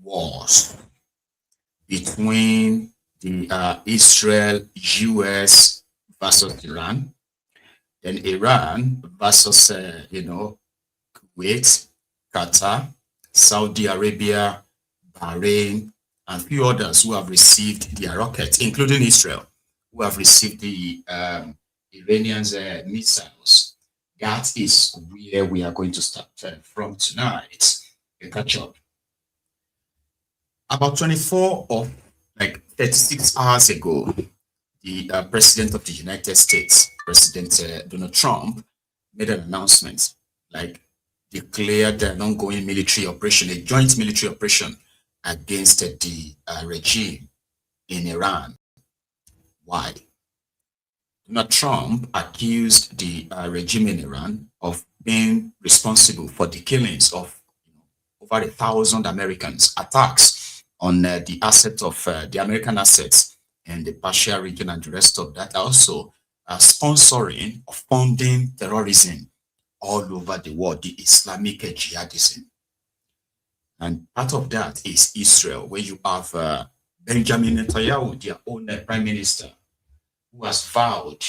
wars between the Israel, US versus Iran, then Iran versus, Kuwait, Qatar, Saudi Arabia, Bahrain, and a few others who have received their rockets, including Israel, who have received the Iranians' missiles. That is where we are going to start from tonight. A catch up. About 24 or 36 hours ago, the President of the United States, President Donald Trump, made an announcement, declared an ongoing military operation, a joint military operation against the regime in Iran. Why? Donald Trump accused the regime in Iran of being responsible for the killings of over 1,000 Americans, attacks on the assets of the American assets in the Persia region and the rest of that, also sponsoring or funding terrorism all over the world, the Islamic jihadism. And part of that is Israel, where you have Benjamin Netanyahu, their own prime minister, who has vowed,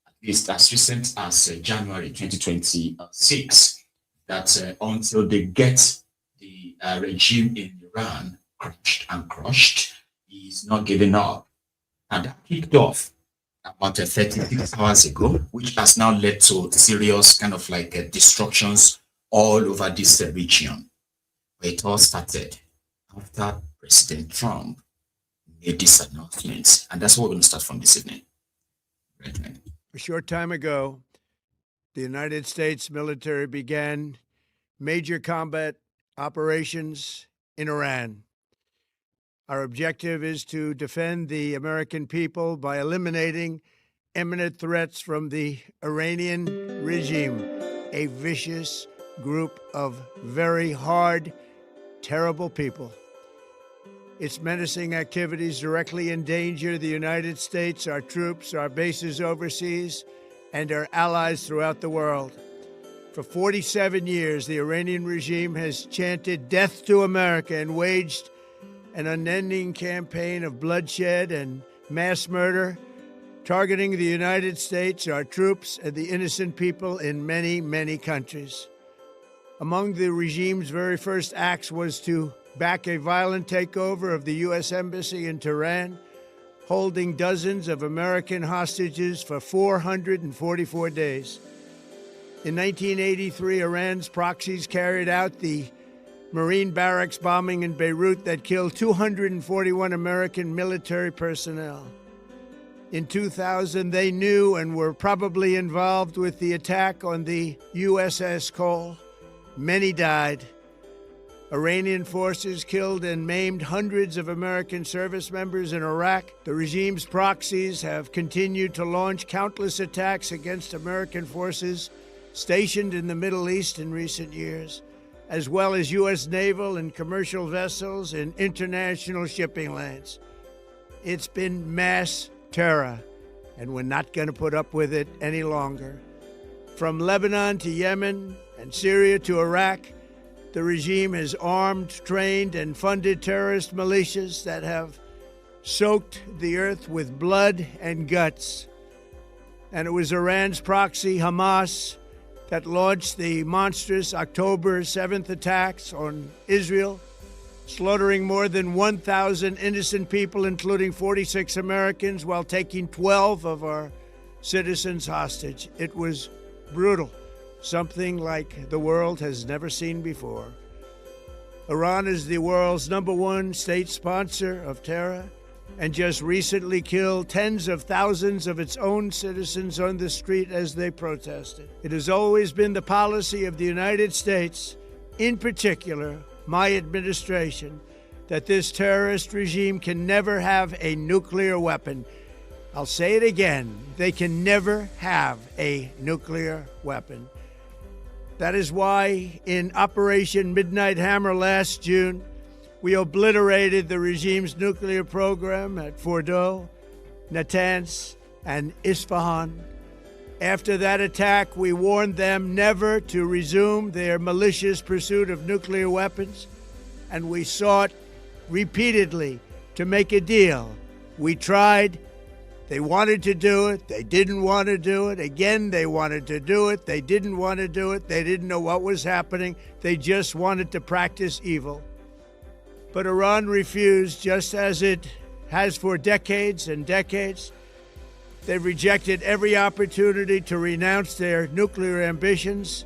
at least as recent as January 2026, that until they get the regime in Iran crushed, he is not giving up. And that kicked off about 36 hours ago, which has now led to serious destructions all over this region. But it all started after President Trump made this announcement. And that's what we're going to start from this evening. A short time ago, the United States military began major combat operations in Iran. Our objective is to defend the American people by eliminating imminent threats from the Iranian regime, a vicious group of very hard, terrible people. Its menacing activities directly endanger the United States, our troops, our bases overseas, and our allies throughout the world. For 47 years, the Iranian regime has chanted death to America and waged an unending campaign of bloodshed and mass murder, targeting the United States, our troops, and the innocent people in many, many countries. Among the regime's very first acts was to back a violent takeover of the U.S. Embassy in Tehran, holding dozens of American hostages for 444 days. In 1983, Iran's proxies carried out the Marine barracks bombing in Beirut that killed 241 American military personnel. In 2000, they knew and were probably involved with the attack on the USS Cole. Many died. Iranian forces killed and maimed hundreds of American service members in Iraq. The regime's proxies have continued to launch countless attacks against American forces stationed in the Middle East in recent years, as well as U.S. naval and commercial vessels in international shipping lanes. It's been mass terror, and we're not going to put up with it any longer. From Lebanon to Yemen and Syria to Iraq, the regime has armed, trained, and funded terrorist militias that have soaked the earth with blood and guts. And it was Iran's proxy, Hamas, that launched the monstrous October 7th attacks on Israel, slaughtering more than 1,000 innocent people, including 46 Americans, while taking 12 of our citizens hostage. It was brutal, something like the world has never seen before. Iran is the world's #1 state sponsor of terror and just recently killed tens of thousands of its own citizens on the street as they protested. It has always been the policy of the United States, in particular my administration, that this terrorist regime can never have a nuclear weapon. I'll say it again, they can never have a nuclear weapon. That is why in Operation Midnight Hammer last June, we obliterated the regime's nuclear program at Fordow, Natanz, and Isfahan. After that attack, we warned them never to resume their malicious pursuit of nuclear weapons and we sought repeatedly to make a deal. We tried. They wanted to do it. They didn't want to do it. Again, they wanted to do it. They didn't want to do it. They didn't know what was happening. They just wanted to practice evil. But Iran refused, just as it has for decades and decades. They've rejected every opportunity to renounce their nuclear ambitions,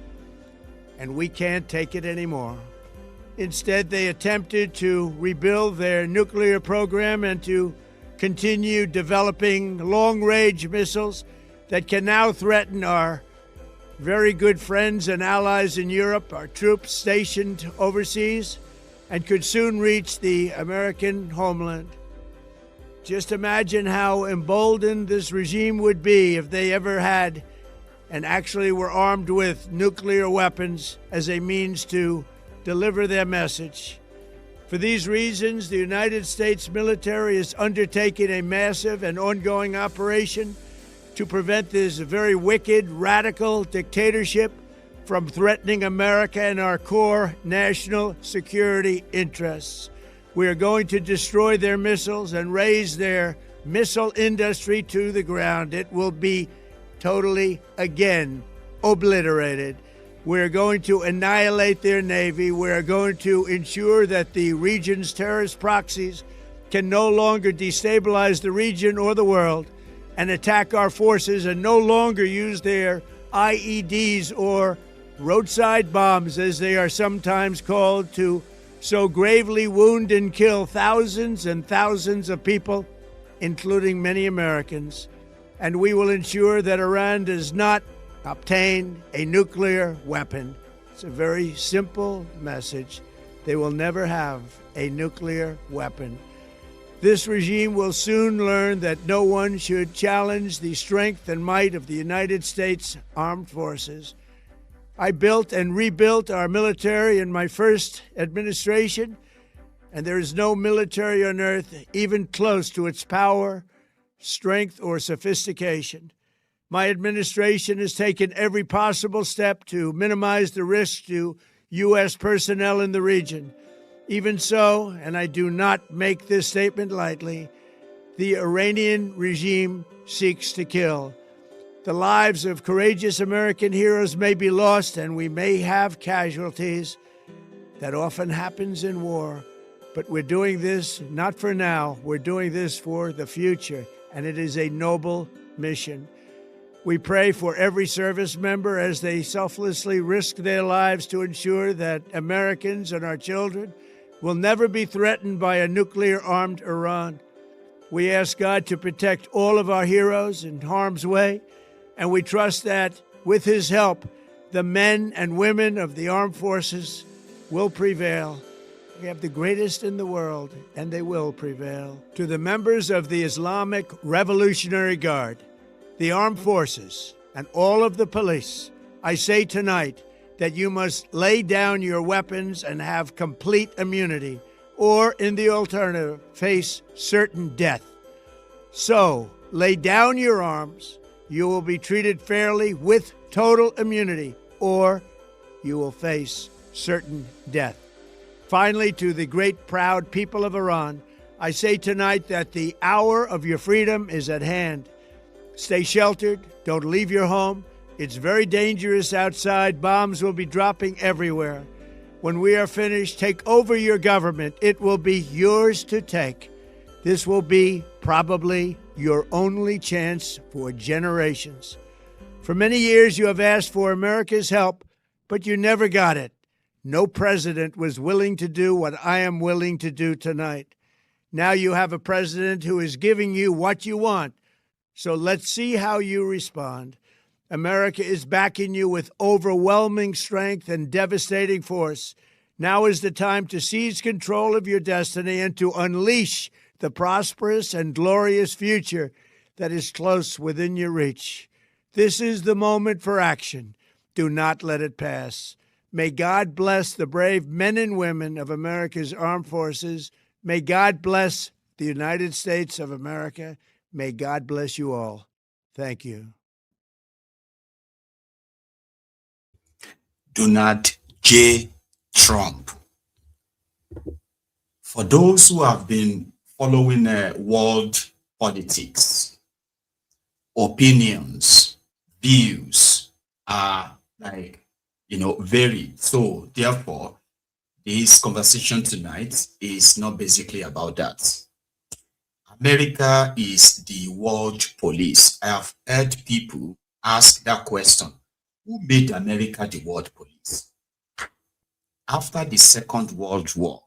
and we can't take it anymore. Instead, they attempted to rebuild their nuclear program and to continue developing long-range missiles that can now threaten our very good friends and allies in Europe, our troops stationed overseas, and could soon reach the American homeland. Just imagine how emboldened this regime would be if they ever had and actually were armed with nuclear weapons as a means to deliver their message. For these reasons, the United States military is undertaking a massive and ongoing operation to prevent this very wicked, radical dictatorship from threatening America and our core national security interests. We are going to destroy their missiles and raise their missile industry to the ground. It will be totally, again, obliterated. We're going to annihilate their Navy. We're going to ensure that the region's terrorist proxies can no longer destabilize the region or the world and attack our forces and no longer use their IEDs or roadside bombs, as they are sometimes called, to so gravely wound and kill thousands and thousands of people, including many Americans. And we will ensure that Iran does not obtain a nuclear weapon. It's a very simple message. They will never have a nuclear weapon. This regime will soon learn that no one should challenge the strength and might of the United States Armed Forces. I built and rebuilt our military in my first administration, and there is no military on earth even close to its power, strength, or sophistication. My administration has taken every possible step to minimize the risk to U.S. personnel in the region. Even so, and I do not make this statement lightly, the Iranian regime seeks to kill. The lives of courageous American heroes may be lost, and we may have casualties. That often happens in war. But we're doing this not for now. We're doing this for the future, and it is a noble mission. We pray for every service member as they selflessly risk their lives to ensure that Americans and our children will never be threatened by a nuclear-armed Iran. We ask God to protect all of our heroes in harm's way, and we trust that, with His help, the men and women of the armed forces will prevail. We have the greatest in the world, and they will prevail. To the members of the Islamic Revolutionary Guard, the armed forces, and all of the police, I say tonight that you must lay down your weapons and have complete immunity, or, in the alternative, face certain death. So, lay down your arms. You will be treated fairly with total immunity, or you will face certain death. Finally, to the great proud people of Iran, I say tonight that the hour of your freedom is at hand. Stay sheltered. Don't leave your home. It's very dangerous outside. Bombs will be dropping everywhere. When we are finished, take over your government. It will be yours to take. This will be probably your only chance for generations. For many years, you have asked for America's help, but you never got it. No president was willing to do what I am willing to do tonight. Now you have a president who is giving you what you want. So let's see how you respond. America is backing you with overwhelming strength and devastating force. Now is the time to seize control of your destiny and to unleash the prosperous and glorious future that is close within your reach. This is the moment for action. Do not let it pass. May God bless the brave men and women of America's armed forces. May God bless the United States of America. May God bless you all. Thank you. Donald J. Trump. For those who have been following world politics, opinions, views are like, varied. So therefore, this conversation tonight is not basically about that. America is the world police. I have heard people ask that question. Who made America the world police? After the Second World War,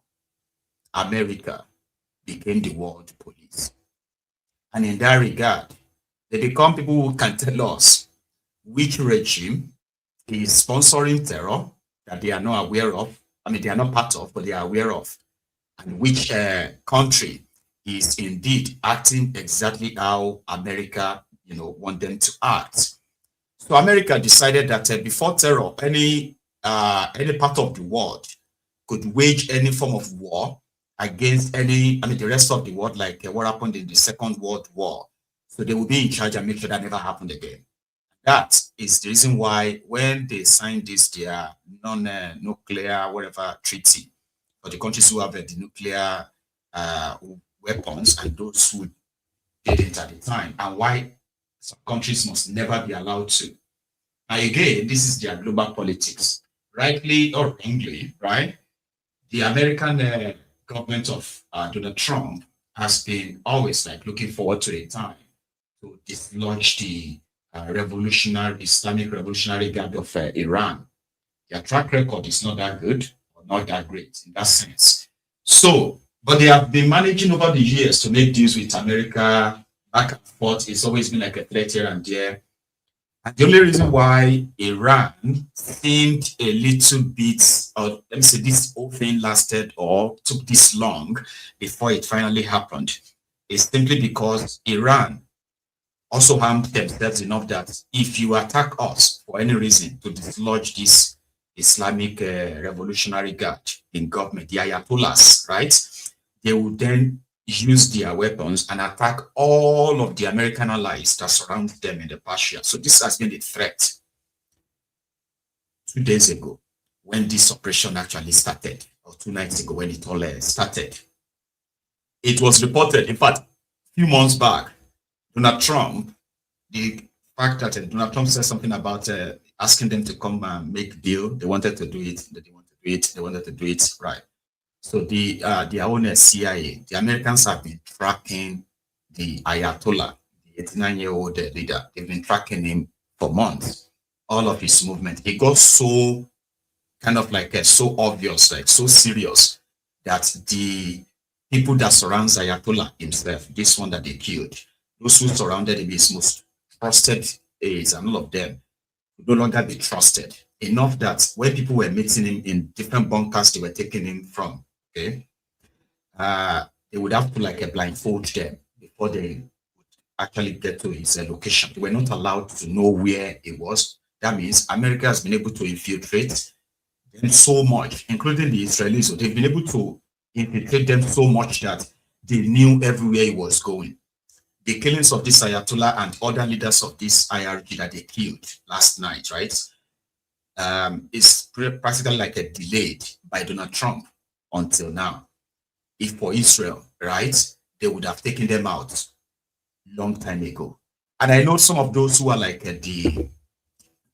America became the world police. And in that regard, they become people who can tell us which regime is sponsoring terror that they are not aware of. I mean, they are not part of, but they are aware of. And which country is indeed acting exactly how America, want them to act. So America decided that before terror, any part of the world could wage any form of war against the rest of the world, like what happened in the Second World War. So they will be in charge and make sure that never happened again. That is the reason why when they signed this, their non-nuclear whatever treaty for the countries who have the nuclear weapons and those who didn't at the time, and why some countries must never be allowed to. Now again, this is their global politics, rightly or wrongly, right? The American government of Donald Trump has been always like looking forward to a time to dislodge the Islamic Revolutionary Guard of Iran. Their track record is not that good or not that great in that sense. So, but they have been managing over the years to make deals with America back and forth. It's always been like a threat here and there. And the only reason why Iran seemed a little bit, or let me say this whole thing lasted or took this long before it finally happened, is simply because Iran also harmed themselves enough that if you attack us for any reason to dislodge this Islamic Revolutionary Guard in government, the Ayatollahs, right? They would then use their weapons and attack all of the American allies that surround them in the Persia. So this has been a threat. 2 days ago, when this operation actually started, or 2 nights ago when it all started, it was reported, in fact, a few months back, Donald Trump, the fact that Donald Trump said something about asking them to come and make deal, they wanted to do it, they wanted to do it, right? So their own CIA, the Americans have been tracking the Ayatollah, the 89-year-old leader. They've been tracking him for months, all of his movement. It got so kind of like so obvious, like so serious, that the people that surrounds Ayatollah himself, this one that they killed, those who surrounded him, his most trusted aides and all of them, would no longer be trusted. Enough that when people were meeting him in different bunkers they were taking him from, okay, they would have to like blindfold them before they would actually get to his location. They were not allowed to know where it was. That means America has been able to infiltrate them so much, including the Israelis. So they've been able to infiltrate them so much that they knew everywhere he was going. The killings of this Ayatollah and other leaders of this IRG that they killed last night, right, is practically like a delayed by Donald Trump until now. If for Israel, right, they would have taken them out long time ago. And I know some of those who are like the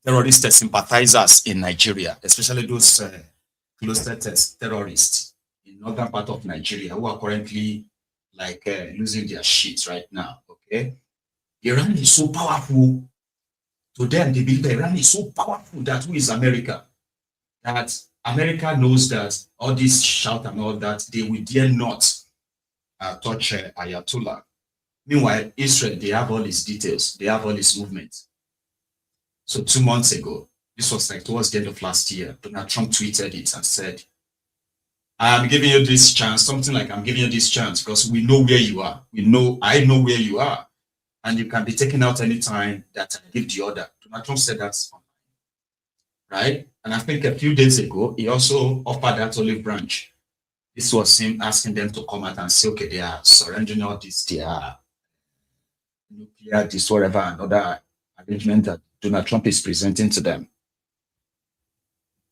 terrorist sympathizers in Nigeria, especially those closeted terrorists in northern part of Nigeria who are currently like losing their shit right now. Okay, Iran is so powerful. To them, they believe that Iran is so powerful that who is America? That America knows that all this shout and all that, they will dare not touch Ayatollah. Meanwhile, Israel, they have all his details. They have all his movements. So 2 months ago, this was like towards the end of last year, Donald Trump tweeted it and said, I'm giving you this chance, something like I'm giving you this chance because we know where you are. I know where you are. And you can be taken out anytime that I give the order. Donald Trump said that's right. And I think a few days ago, he also offered that olive branch. This was him asking them to come out and say, okay, they are surrendering all this, their nuclear, this, whatever, and other arrangement that Donald Trump is presenting to them.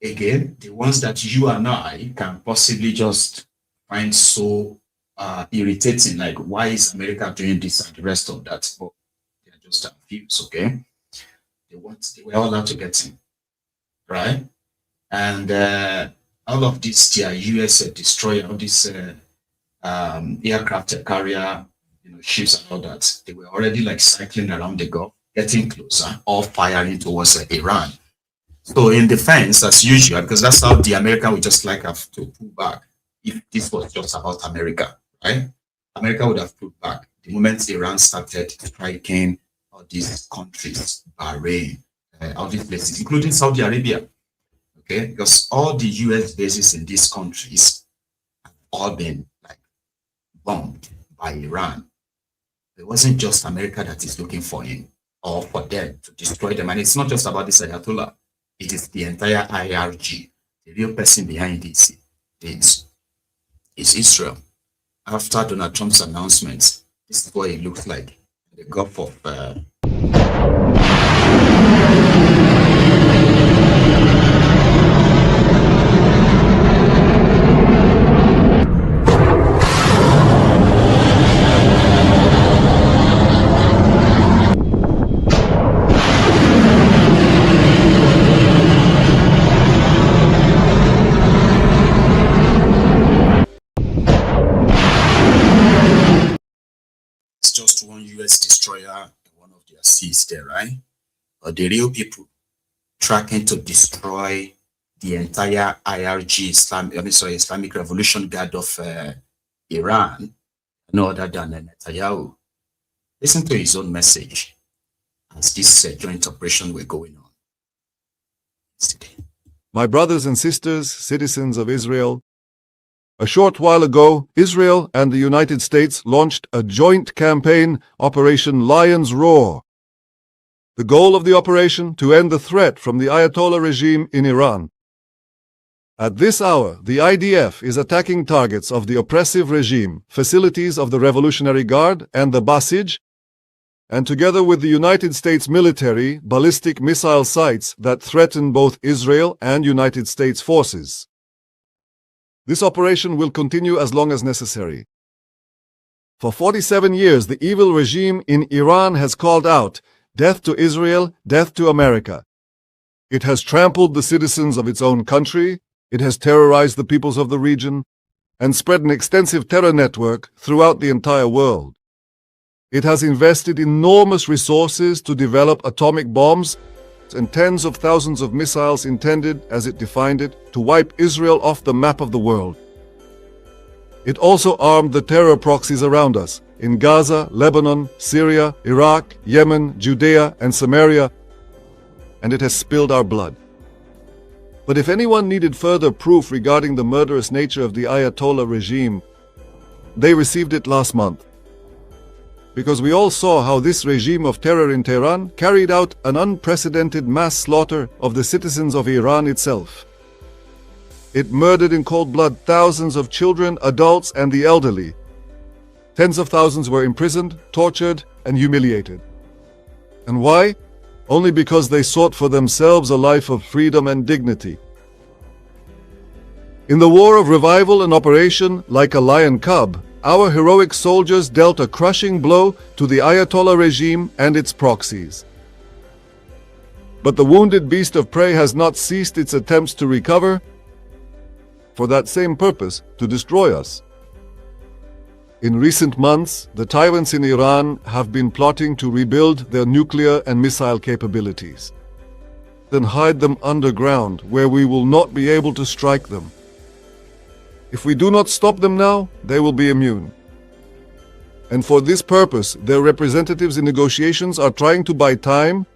Again, the ones that you and I can possibly just find so irritating. Like, why is America doing this and the rest of that? But they are just confused, okay? They were all out to get him, right? And all of this, their US destroyer, all this aircraft carrier, ships and all that, they were already like cycling around the Gulf, getting closer, all firing towards Iran. So in defense, as usual, because that's how the American would just like have to pull back if this was just about America, right? America would have pulled back the moment Iran started striking all these countries, Bahrain, all these places, including Saudi Arabia, okay? Because all the US bases in these countries have all been like bombed by Iran. It wasn't just America that is looking for him or for them to destroy them. And it's not just about this Ayatollah. It is the entire IRG. The real person behind this is Israel. After Donald Trump's announcement, this is what it looks like. The Gulf of just one US destroyer in one of their seas there, right? But the real people tracking to destroy the entire IRG Islamic Revolution Guard of Iran, no other than Netanyahu. Listen to his own message as this joint operation were going on. My brothers and sisters, citizens of Israel, a short while ago, Israel and the United States launched a joint campaign, Operation Lion's Roar. The goal of the operation, to end the threat from the Ayatollah regime in Iran. At this hour, the IDF is attacking targets of the oppressive regime, facilities of the Revolutionary Guard and the Basij, and together with the United States military, ballistic missile sites that threaten both Israel and United States forces. This operation will continue as long as necessary. For 47 years, the evil regime in Iran has called out, "Death to Israel, death to America." It has trampled the citizens of its own country, it has terrorized the peoples of the region, and spread an extensive terror network throughout the entire world. It has invested enormous resources to develop atomic bombs and tens of thousands of missiles intended, as it defined it, to wipe Israel off the map of the world. It also armed the terror proxies around us in Gaza, Lebanon, Syria, Iraq, Yemen, Judea, and Samaria, and it has spilled our blood. But if anyone needed further proof regarding the murderous nature of the Ayatollah regime, they received it last month. Because we all saw how this regime of terror in Tehran carried out an unprecedented mass slaughter of the citizens of Iran itself. It murdered in cold blood thousands of children, adults, and the elderly. Tens of thousands were imprisoned, tortured, and humiliated. And why? Only because they sought for themselves a life of freedom and dignity. In the war of revival and operation, like a lion cub, our heroic soldiers dealt a crushing blow to the Ayatollah regime and its proxies. But the wounded beast of prey has not ceased its attempts to recover, for that same purpose, to destroy us. In recent months, the tyrants in Iran have been plotting to rebuild their nuclear and missile capabilities, then hide them underground where we will not be able to strike them. If we do not stop them now, they will be immune. And for this purpose, their representatives in negotiations are trying to buy time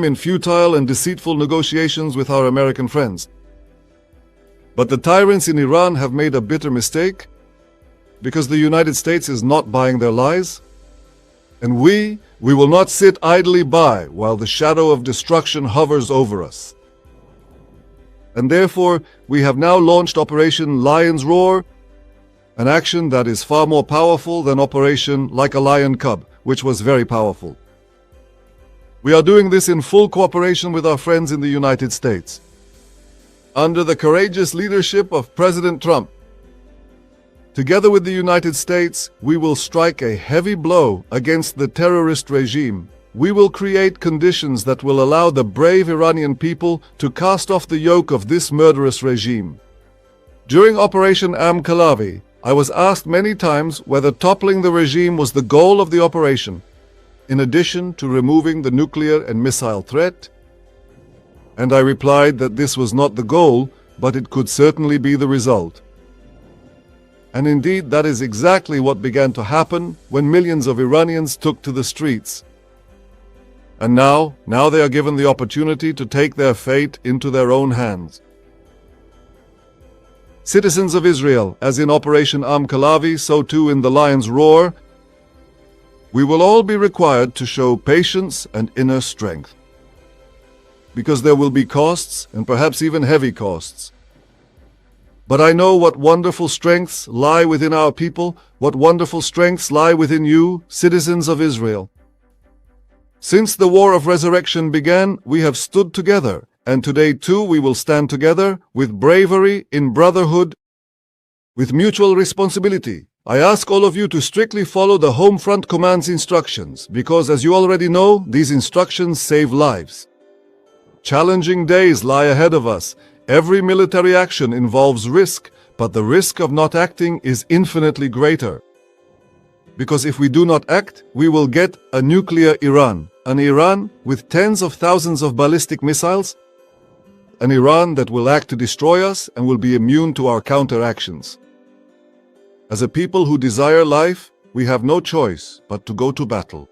in futile and deceitful negotiations with our American friends. But the tyrants in Iran have made a bitter mistake, because the United States is not buying their lies, and we will not sit idly by while the shadow of destruction hovers over us. And therefore, we have now launched Operation Lion's Roar, an action that is far more powerful than Operation Like a Lion Cub, which was very powerful. We are doing this in full cooperation with our friends in the United States. Under the courageous leadership of President Trump, Together with the United States, we will strike a heavy blow against the terrorist regime. We will create conditions that will allow the brave Iranian people to cast off the yoke of this murderous regime. During Operation Am-Khalavi, I was asked many times whether toppling the regime was the goal of the operation, in addition to removing the nuclear and missile threat, and I replied that this was not the goal, but it could certainly be the result. And indeed, that is exactly what began to happen when millions of Iranians took to the streets. And now they are given the opportunity to take their fate into their own hands. Citizens of Israel, as in Operation Am-Khalavi, so too in the Lion's Roar, we will all be required to show patience and inner strength. Because there will be costs, and perhaps even heavy costs. But I know what wonderful strengths lie within our people, what wonderful strengths lie within you, citizens of Israel. Since the War of Resurrection began, we have stood together, and today too we will stand together with bravery, in brotherhood, with mutual responsibility. I ask all of you to strictly follow the Home Front Command's instructions, because as you already know, these instructions save lives. Challenging days lie ahead of us. Every military action involves risk, but the risk of not acting is infinitely greater. Because if we do not act, we will get a nuclear Iran, an Iran with tens of thousands of ballistic missiles, an Iran that will act to destroy us and will be immune to our counteractions. As a people who desire life, we have no choice but to go to battle.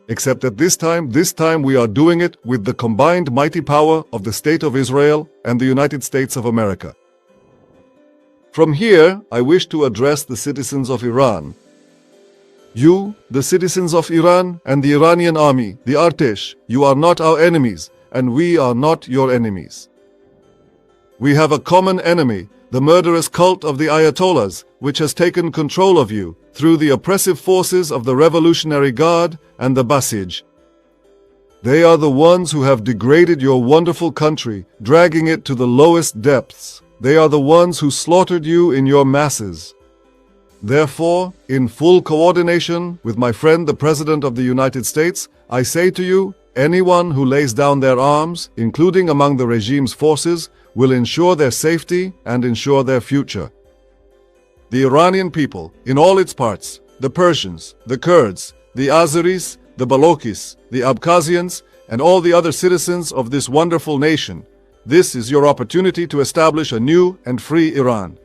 Except that this time we are doing it with the combined mighty power of the State of Israel and the United States of America. From here, I wish to address the citizens of Iran. You, the citizens of Iran and the Iranian army, the Artesh, you are not our enemies, and we are not your enemies. We have a common enemy, the murderous cult of the Ayatollahs, which has taken control of you through the oppressive forces of the Revolutionary Guard and the Basij. They are the ones who have degraded your wonderful country, dragging it to the lowest depths. They are the ones who slaughtered you in your masses. Therefore, in full coordination with my friend the President of the United States, I say to you, anyone who lays down their arms, including among the regime's forces, will ensure their safety and ensure their future. The Iranian people, in all its parts, the Persians, the Kurds, the Azeris, the Balokis, the Abkhazians, and all the other citizens of this wonderful nation, this is your opportunity to establish a new and free Iran.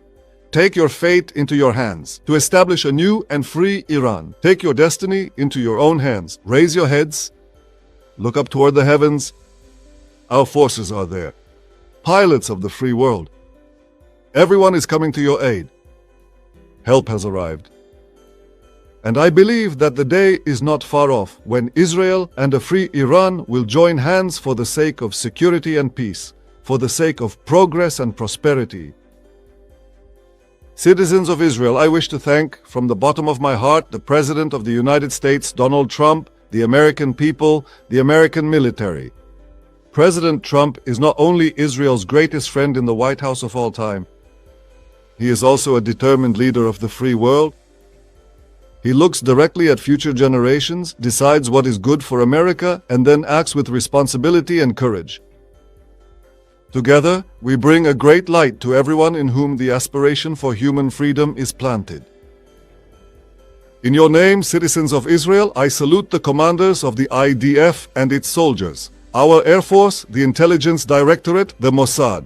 Take your fate into your hands. To establish a new and free Iran. Take your destiny into your own hands. Raise your heads. Look up toward the heavens. Our forces are there. Pilots of the free world. Everyone is coming to your aid. Help has arrived. And I believe that the day is not far off when Israel and a free Iran will join hands for the sake of security and peace, for the sake of progress and prosperity. Citizens of Israel, I wish to thank from the bottom of my heart the President of the United States, Donald Trump, the American people, the American military. President Trump is not only Israel's greatest friend in the White House of all time, he is also a determined leader of the free world. He looks directly at future generations, decides what is good for America, and then acts with responsibility and courage. Together, we bring a great light to everyone in whom the aspiration for human freedom is planted. In your name, citizens of Israel, I salute the commanders of the IDF and its soldiers, our Air Force, the Intelligence Directorate, the Mossad.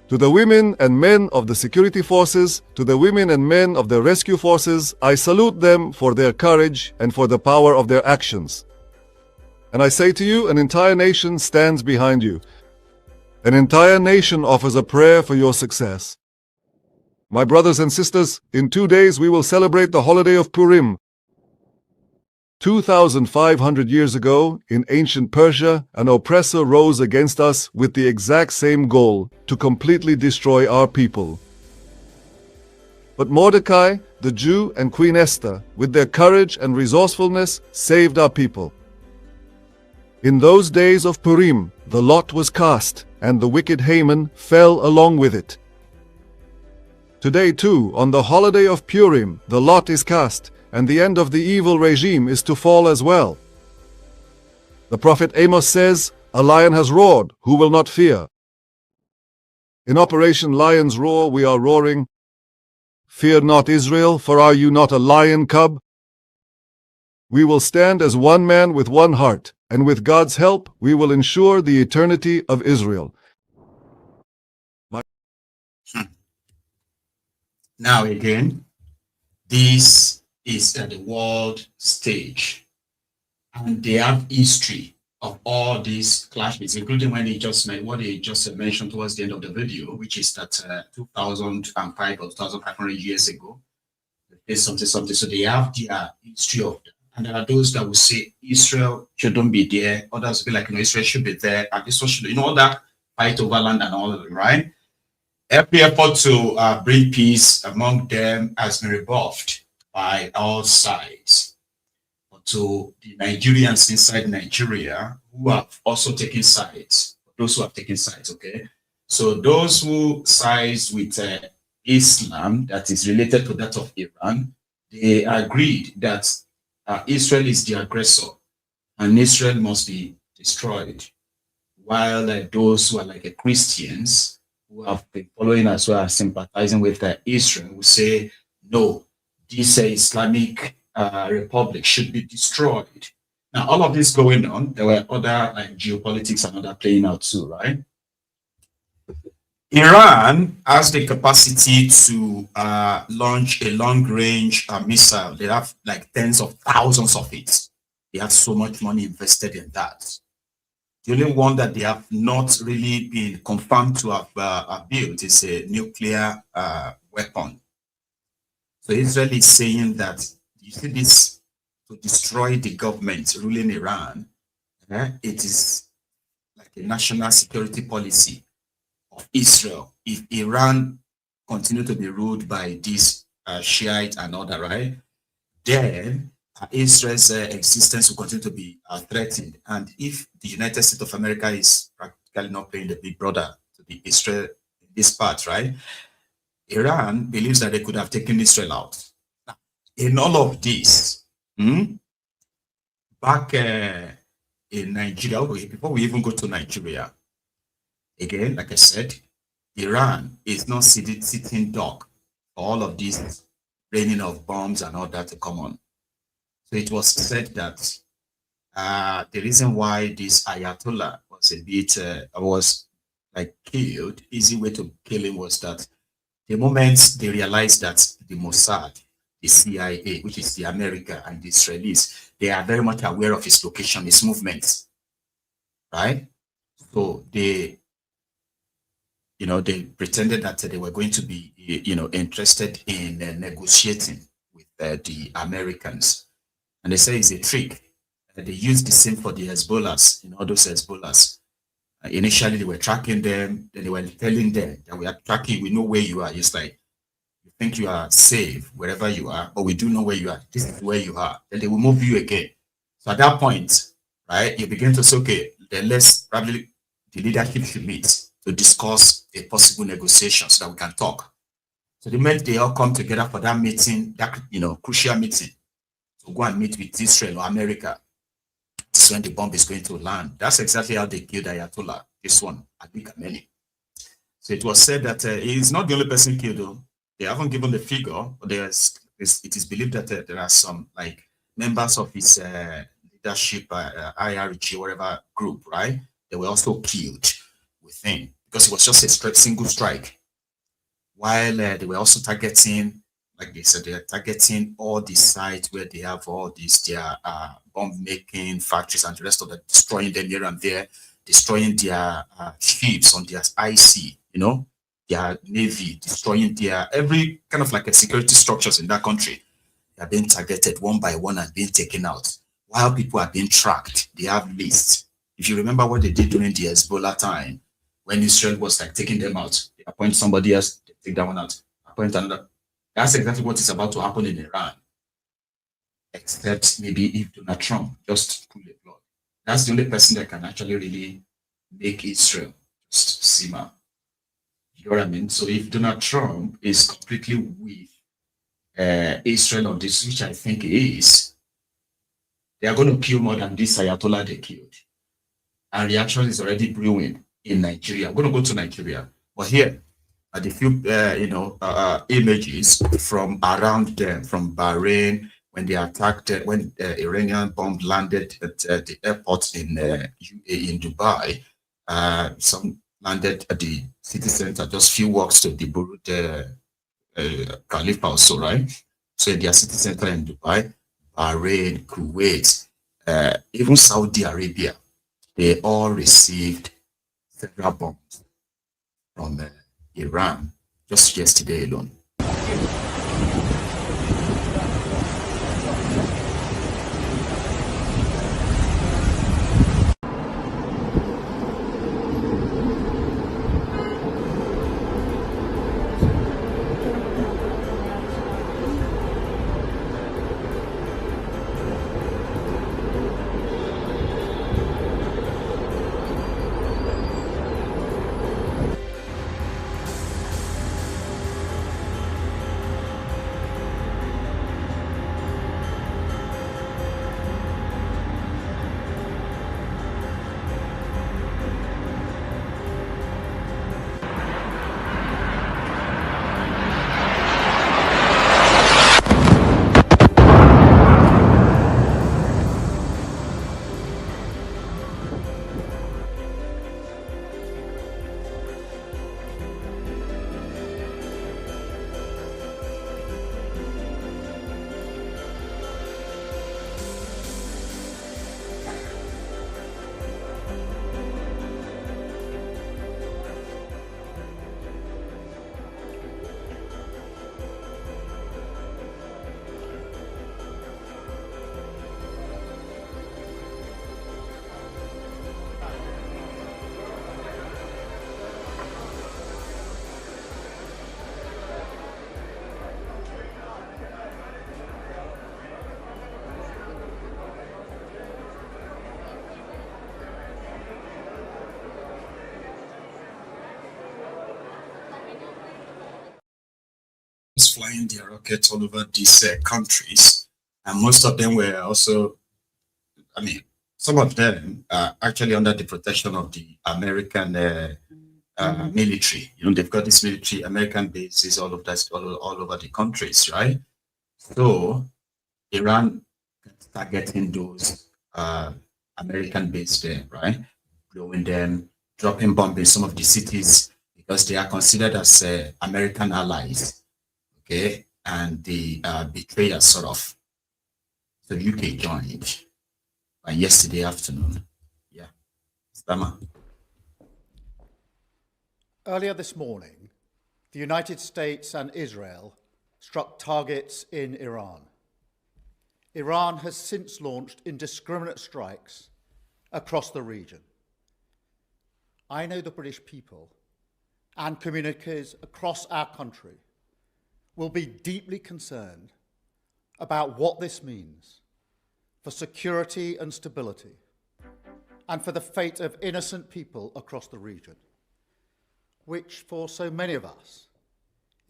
To the women and men of the security forces, to the women and men of the rescue forces, I salute them for their courage and for the power of their actions. And I say to you, an entire nation stands behind you. An entire nation offers a prayer for your success. My brothers and sisters, in 2 days we will celebrate the holiday of Purim. 2,500 years ago, in ancient Persia, an oppressor rose against us with the exact same goal, to completely destroy our people. But Mordecai, the Jew, and Queen Esther, with their courage and resourcefulness, saved our people. In those days of Purim, the lot was cast, and the wicked Haman fell along with it. Today too, on the holiday of Purim, the lot is cast, and the end of the evil regime is to fall as well. The prophet Amos says, "A lion has roared, who will not fear?" In Operation Lion's Roar we are roaring, "Fear not Israel, for are you not a lion cub?" We will stand as one man with one heart, and with God's help we will ensure the eternity of Israel. Now again, this is at the world stage, and they have history of all these clashes, including when what he just mentioned towards the end of the video, which is that 2005 or 2,500 years ago, there's something. So they have their history of that. And there are those that will say Israel shouldn't be there. Others will be like, Israel should be there. And this one should, all that fight over land and all of it, right? Every effort to bring peace among them has been rebuffed by all sides. But to the Nigerians inside Nigeria who have also taken sides, those who have taken sides, okay? So those who sides with Islam that is related to that of Iran, they agreed that Israel is the aggressor and Israel must be destroyed. While those who are like Christians, who have been following as well as sympathizing with Israel, will say, no, this Islamic republic should be destroyed. Now, all of this going on, there were other like geopolitics and other playing out too, right? Iran has the capacity to launch a long-range missile. They have like tens of thousands of it. They have so much money invested in that. The only one that they have not really been confirmed to have built is a nuclear weapon. So Israel is saying that, you see this, to destroy the government ruling Iran, it is like a national security policy of Israel. If Iran continue to be ruled by this Shiite and other, right, then Israel's existence will continue to be threatened. And if the United States of America is practically not playing the big brother to the Israel in this part, right, Iran believes that they could have taken Israel out. Now, in all of this, back in Nigeria, before we even go to Nigeria, again, like I said, Iran is not sitting duck for all of this raining of bombs and all that to come on. So it was said that the reason why this Ayatollah was a bit was like killed, easy way to kill him was that the moment they realized that the Mossad, the CIA, which is the America and the Israelis, they are very much aware of his location, his movements, right? So they pretended that they were going to be, interested in negotiating with the Americans. And they say it's a trick. They used the same for the Hezbollahs, those Hezbollahs. Initially, they were tracking them. Then they were telling them that we are tracking, we know where you are. It's like, you think you are safe wherever you are, but we do know where you are. This is where you are. Then they will move you again. So at that point, right, you begin to say, okay, then let's probably, the leadership should meet to discuss a possible negotiation so that we can talk. So the moment they all come together for that meeting, that, crucial meeting, to go and meet with Israel or America, this is when the bomb is going to land. That's exactly how they killed Ayatollah, this one, Adi Khamenei. So it was said that he's not the only person killed, though. They haven't given the figure, but it is believed that there are some like members of his leadership, IRG, whatever group, right? They were also killed within because it was just a single strike. While they were also targeting, like they said, they are targeting all the sites where they have all these their bomb making factories and the rest of them, destroying them here and there, destroying their ships on their IC, their navy, destroying their every kind of like a security structures in that country. They are being targeted one by one and being taken out. While people are being tracked, they have lists. If you remember what they did during the Hezbollah time, when Israel was like taking them out, they appoint somebody else, they take that one out, appoint another. That's exactly what is about to happen in Iran. Except maybe if Donald Trump just pull the plug. That's the only person that can actually really make Israel just simmer. You know what I mean? So if Donald Trump is completely with Israel on this, which I think he is, they are going to kill more than this Ayatollah they killed. And reaction is already brewing in Nigeria. I'm going to go to Nigeria. But here are the few, images from around them, from Bahrain, when they attacked, when Iranian bomb landed at the airport in UAE in Dubai. Some landed at the city center, just few walks to the Burj Khalifa also, right? So in their city center in Dubai, Bahrain, Kuwait, even Saudi Arabia, they all received several bombs from Iran just yesterday alone. Flying their rockets all over these countries, and most of them were also, I mean, some of them are actually under the protection of the American military. You know, they've got this military, American bases, all of that, all over the countries, right? So Iran can start getting those American bases there, right? Blowing them, dropping bombs in some of the cities because they are considered as American allies. Okay, and the betrayers sort of. So UK joined yesterday afternoon. Yeah, Stama. Earlier this morning, the United States and Israel struck targets in Iran. Iran has since launched indiscriminate strikes across the region. I know the British people and communities across our country will be deeply concerned about what this means for security and stability and for the fate of innocent people across the region, which for so many of us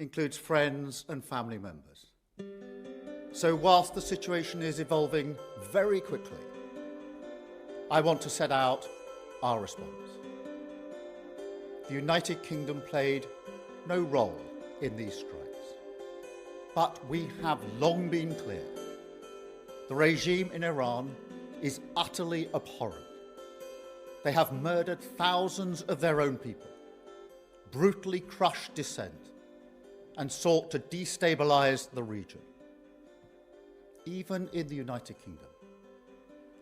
includes friends and family members. So whilst the situation is evolving very quickly, I want to set out our response. The United Kingdom played no role in these strikes. But we have long been clear. The regime in Iran is utterly abhorrent. They have murdered thousands of their own people, brutally crushed dissent, and sought to destabilize the region. Even in the United Kingdom,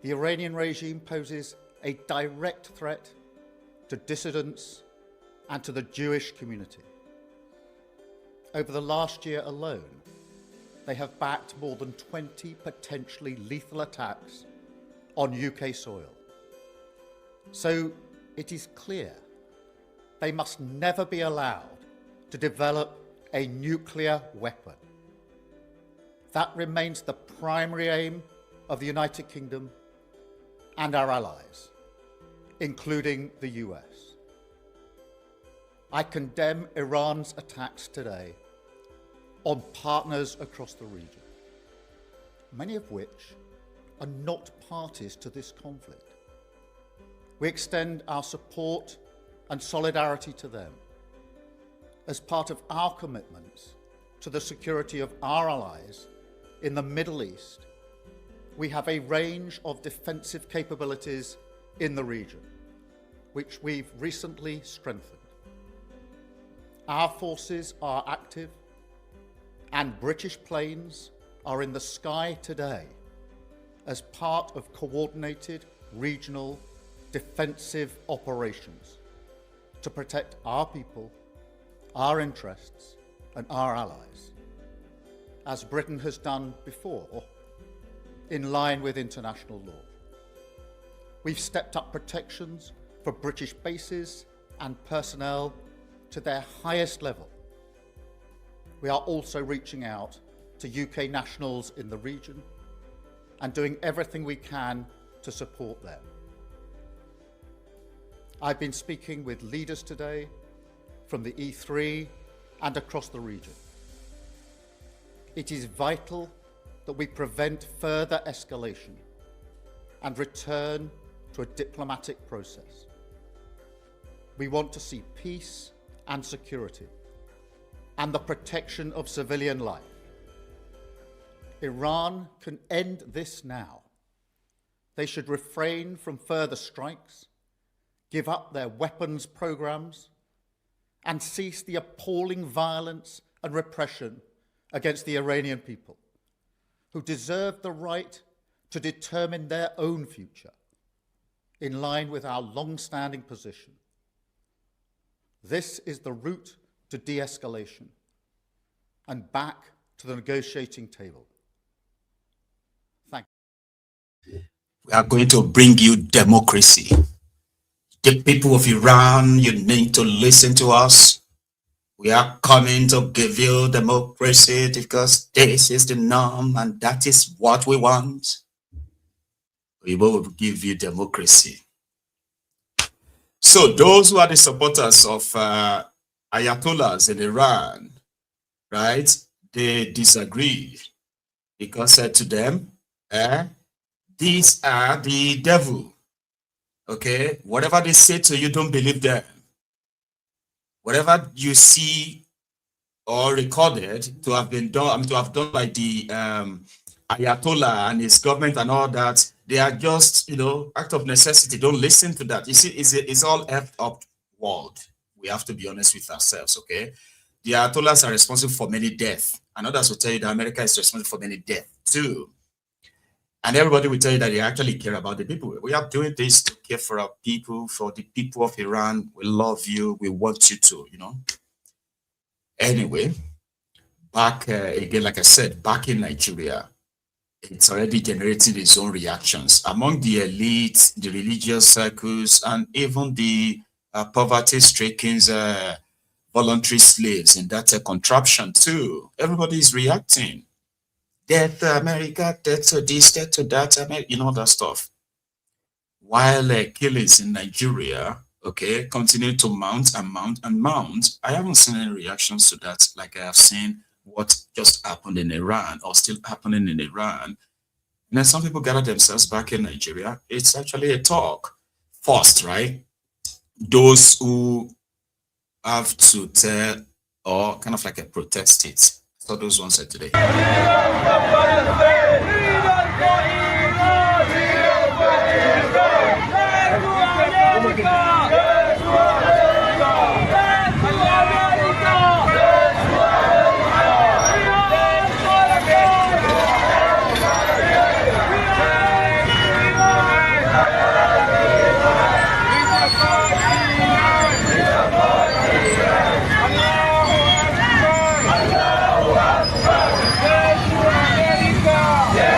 the Iranian regime poses a direct threat to dissidents and to the Jewish community. Over the last year alone, they have backed more than 20 potentially lethal attacks on UK soil. So it is clear they must never be allowed to develop a nuclear weapon. That remains the primary aim of the United Kingdom and our allies, including the US. I condemn Iran's attacks today on partners across the region, many of which are not parties to this conflict. We extend our support and solidarity to them as part of our commitments to the security of our allies in the Middle East. We have a range of defensive capabilities in the region, which we've recently strengthened. Our forces are active, and British planes are in the sky today as part of coordinated regional defensive operations to protect our people, our interests, and our allies, as Britain has done before, in line with international law. We've stepped up protections for British bases and personnel to their highest level. We are also reaching out to UK nationals in the region and doing everything we can to support them. I've been speaking with leaders today from the E3 and across the region. It is vital that we prevent further escalation and return to a diplomatic process. We want to see peace and security and the protection of civilian life. Iran can end this now. They should refrain from further strikes, give up their weapons programs, and cease the appalling violence and repression against the Iranian people, who deserve the right to determine their own future in line with our long-standing position. This is the route to de-escalation and back to the negotiating table. Thank you. We are going to bring you democracy. The people of Iran, you need to listen to us. We are coming to give you democracy because this is the norm and that is what we want. We will give you democracy. So those who are the supporters of Ayatollahs in Iran, right, they disagree because to them, these are the devil. Okay, whatever they say to you, don't believe them. Whatever you see or recorded to have been done, to have done by the Ayatollah and his government and all that, they are just, act of necessity. Don't listen to that. You see, it's all effed up world. We have to be honest with ourselves, okay? The Ayatollahs are responsible for many deaths. And others will tell you that America is responsible for many deaths too. And everybody will tell you that they actually care about the people. We are doing this to care for our people, for the people of Iran. We love you. We want you to, Anyway, back again, like I said, back in Nigeria, it's already generating its own reactions among the elite, the religious circles, and even the poverty-stricken voluntary slaves in that contraption too. Everybody is reacting. Death to America, death to this, death to that, that stuff. While killings in Nigeria, okay, continue to mount and mount and mount, I haven't seen any reactions to that like I have seen what just happened in Iran or still happening in Iran. And then some people gather themselves back in Nigeria. It's actually a talk. First, right? Those who have to tell or kind of like a protest it. So those ones are today. Yeah.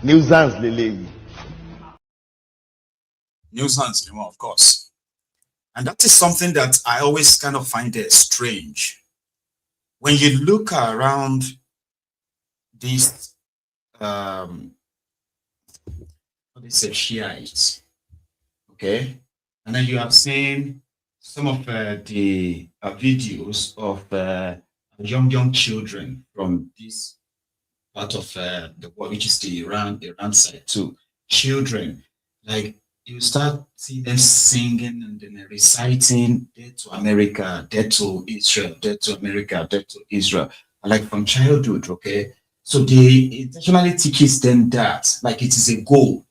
nuisance lele. Nuisance, of course. And that is something that I always kind of find strange. When you look around these, what they say, Shiites, okay? And then you have seen some of the videos of young children from this part of the world, which is the Iran side too. Children, like you start seeing them singing and then reciting "Dead to America, Dead to Israel, Dead to America, Dead to Israel," like from childhood. Okay, so they intentionally teaches them that like it is a goal.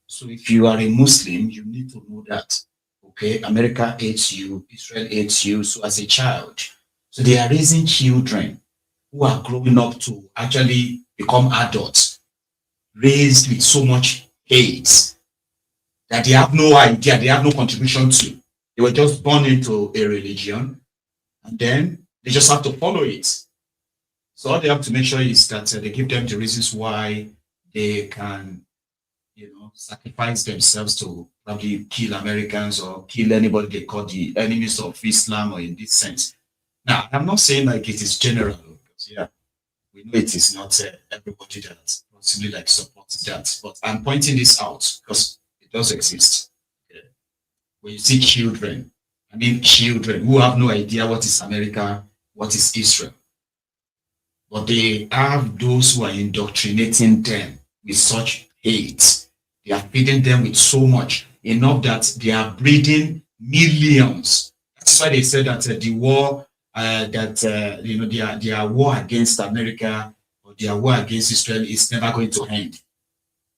So if you are a Muslim, you need to know that. Okay, America hates you, Israel hates you. So as a child, so they are raising children who are growing up to actually become adults, raised with so much hate that they have no idea, they have no contribution to. They were just born into a religion and then they just have to follow it. So all they have to make sure is that they give them the reasons why they can, sacrifice themselves to probably kill Americans or kill anybody they call the enemies of Islam or in this sense. Now, I'm not saying like it is general, because yeah, we know it is not everybody that possibly like supports that. But I'm pointing this out because it does exist. Okay. When you see children, I mean children who have no idea what is America, what is Israel. But they have those who are indoctrinating them with such hate. They are feeding them with so much, enough that they are breeding millions. That's why they said that the war, their war against America or their war against Israel is never going to end,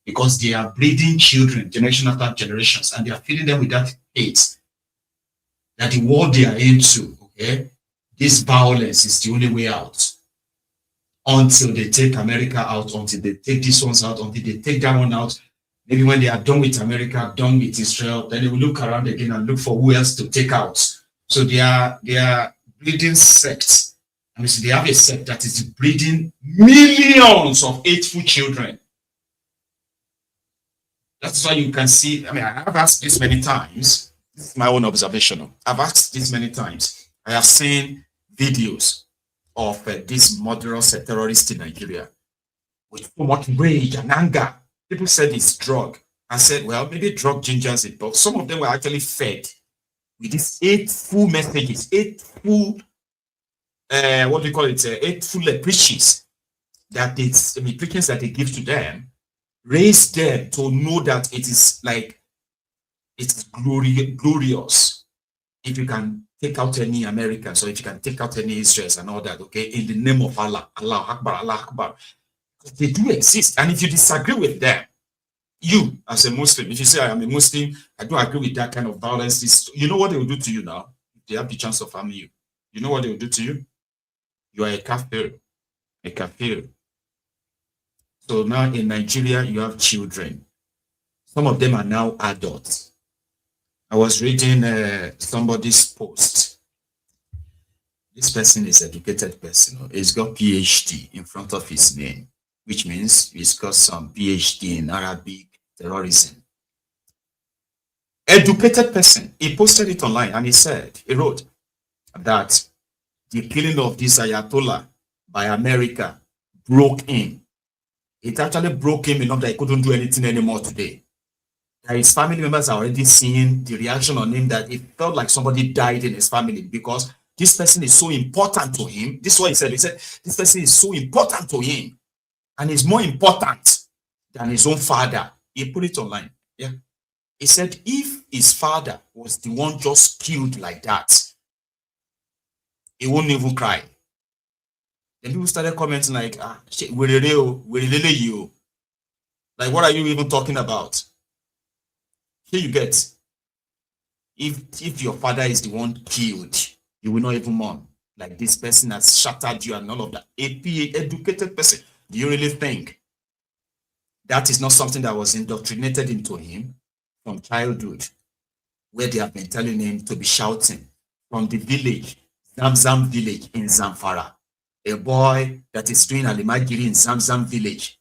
because they are breeding children, generation after generations, and they are feeding them with that hate. That the war they are into, okay, this violence is the only way out. Until they take America out, until they take these ones out, until they take that one out. Maybe when they are done with America, done with Israel, then they will look around again and look for who else to take out. So they are breeding sects. I mean, so they have a sect that is breeding millions of hateful children. That's why you can see, I mean, I have asked this many times. This is my own observation. I've asked this many times. I have seen videos of this murderous terrorist in Nigeria with so much rage and anger. People said it's drug. I said, well, maybe drug gingers it, but some of them were actually fed with these hateful messages, hateful, what do you call it, hateful preachings that it's, I mean, preachings that they give to them, raise them to know that it is like, it's glorious if you can take out any Americans or if you can take out any Israelis and all that, okay, in the name of Allah, Allah Akbar, Allah Akbar. They do exist. And if you disagree with them, you as a Muslim, if you say I am a Muslim, I don't agree with that kind of violence, you know what they will do to you now? They have the chance of harming you. You know what they will do to you? You are a kafir. A kafir. So now in Nigeria, you have children. Some of them are now adults. I was reading somebody's post. This person is an educated person. He's got PhD in front of his name, which means he's got some PhD in Arabic terrorism. Educated person. He posted it online and he wrote that the killing of this Ayatollah by America broke him. It actually broke him enough that he couldn't do anything anymore today. His family members are already seeing the reaction on him, that it felt like somebody died in his family because this person is so important to him. This is what he said. He said, this person is so important to him and is more important than his own father. He put it online. Yeah. He said, if his father was the one just killed like that, he wouldn't even cry. Then people started commenting like, you. Like, what are you even talking about? Here you get, if your father is the one killed, you will not even mourn. Like, this person has shattered you and all of that. Educated person, do you really think that is not something that was indoctrinated into him from childhood, where they have been telling him to be shouting from the village, Zamzam village in Zamfara, a boy that is doing Alimagiri in Zamzam village,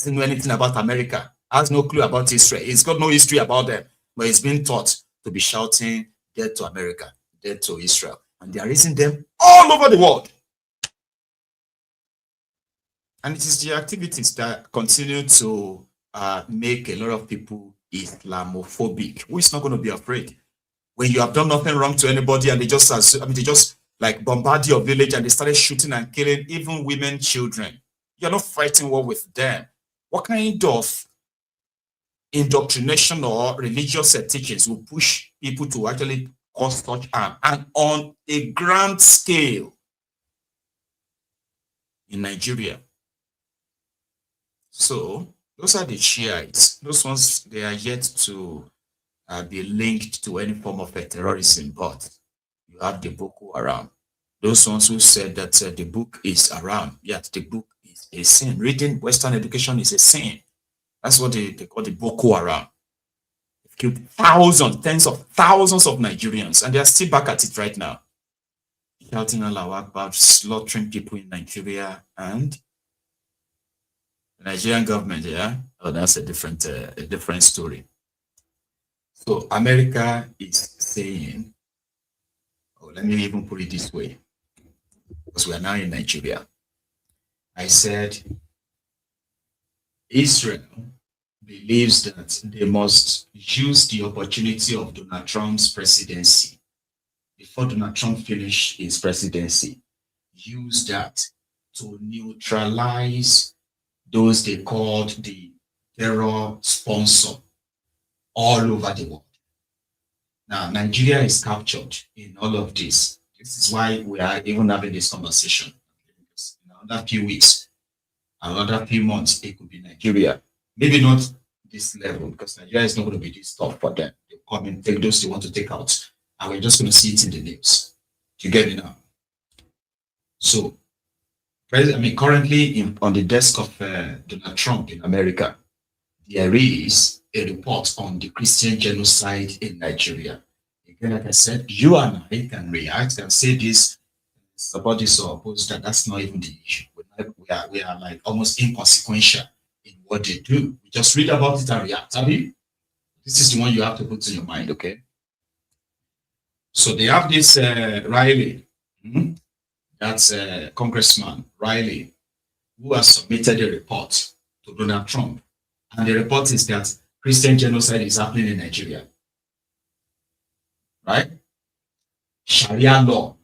Doesn't know anything about America. Has no clue about Israel. He's got no history about them, but he's been taught to be shouting death to America, death to Israel. And they are raising them all over the world. And it is the activities that continue to make a lot of people Islamophobic. Who is not going to be afraid? When you have done nothing wrong to anybody and they just like bombard your village and they started shooting and killing even women, children. You're not fighting war with them. What kind of indoctrination or religious teachings will push people to actually cause such harm, and on a grand scale in Nigeria? So those are the Shiites. Those ones, they are yet to be linked to any form of terrorism, but you have the Boko Haram. Those ones who said that the book is haram, yet the book is a sin. Reading Western education is a sin. That's what they call the Boko Haram. They've killed thousands, tens of thousands of Nigerians, and they are still back at it right now. Shouting Allah Akbar, slaughtering people in Nigeria, and the Nigerian government, yeah? Oh, that's a different story. So America is saying, let me even put it this way, because we are now in Nigeria. I said, Israel believes that they must use the opportunity of Donald Trump's presidency before Donald Trump finished his presidency. Use that to neutralize those they called the terror sponsor all over the world. Now, Nigeria is captured in all of this. This is why we are even having this conversation. Because in another few weeks, another few months, it could be Nigeria. Maybe not this level, because Nigeria is not going to be this tough for them. They come and take those they want to take out, and we're just going to see it in the news. Do you get it now? So, currently on the desk of Donald Trump in America, there is a report on the Christian genocide in Nigeria. Again, like I said, you and I can react and say this, support this or oppose that. That's not even the issue. We are like almost inconsequential in what they do. We just read about it and react. I mean, this is the one you have to put in your mind, okay? So they have this Riley, that's Congressman Riley, who has submitted a report to Donald Trump. And the report is that Christian genocide is happening in Nigeria. Right? Sharia law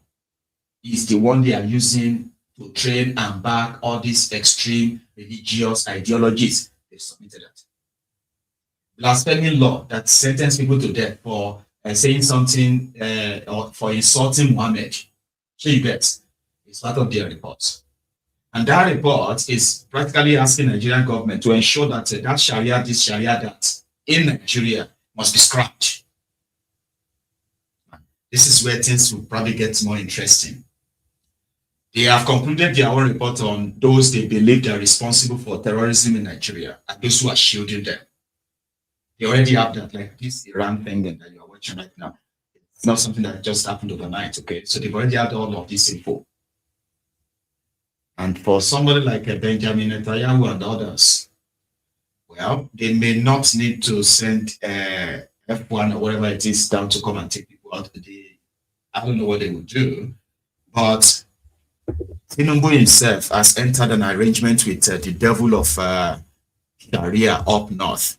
is the one they are using to train and back all these extreme religious ideologies. They submitted that. Blasphemy law that sentence people to death for saying something or for insulting Muhammad. So you get, it's part of their report. And that report is practically asking the Nigerian government to ensure that that Sharia, this Sharia, that in Nigeria must be scrapped. This is where things will probably get more interesting. They have concluded their own report on those they believe are responsible for terrorism in Nigeria and those who are shielding them. They already have that, like this Iran thing that you are watching right now. It's not something that just happened overnight, okay? So they've already had all of this info. And for somebody like Benjamin Netanyahu and others, well, they may not need to send F1 or whatever it is down to come and take people out. I don't know what they would do, but Tinubu himself has entered an arrangement with the devil of Sharia up north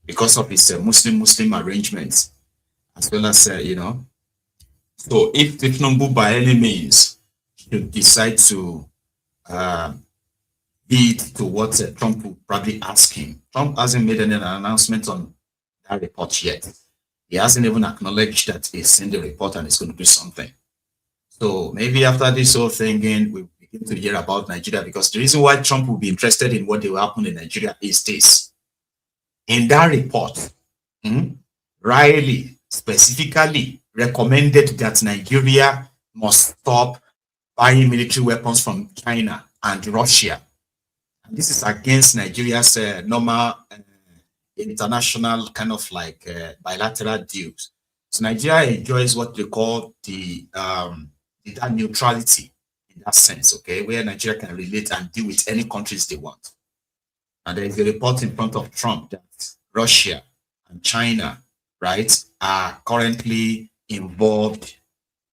because of his Muslim arrangements, as well as, you know. So if Tinubu by any means should decide to bid to what Trump will probably ask him. Trump hasn't made any announcement on that report yet. He hasn't even acknowledged that he's seen the report and it's going to do something. So maybe after this whole thing, we begin to hear about Nigeria, because the reason why Trump will be interested in what will happen in Nigeria is this. In that report, Riley specifically recommended that Nigeria must stop buying military weapons from China and Russia. And this is against Nigeria's normal international kind of like bilateral deals. So Nigeria enjoys what they call the that neutrality in that sense, okay, where Nigeria can relate and deal with any countries they want. And there is a report in front of Trump that Russia and China, right, are currently involved,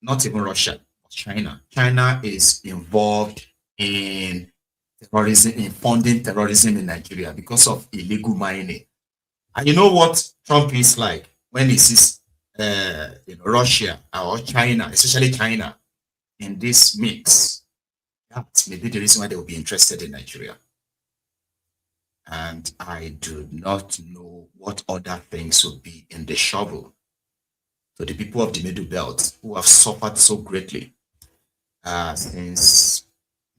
not even Russia, but China. China is involved in terrorism, in funding terrorism in Nigeria because of illegal mining. And you know what Trump is like when he sees Russia or China, especially China, in this mix. That may be the reason why they will be interested in Nigeria. And I do not know what other things will be in the shovel to the people of the Middle Belt who have suffered so greatly since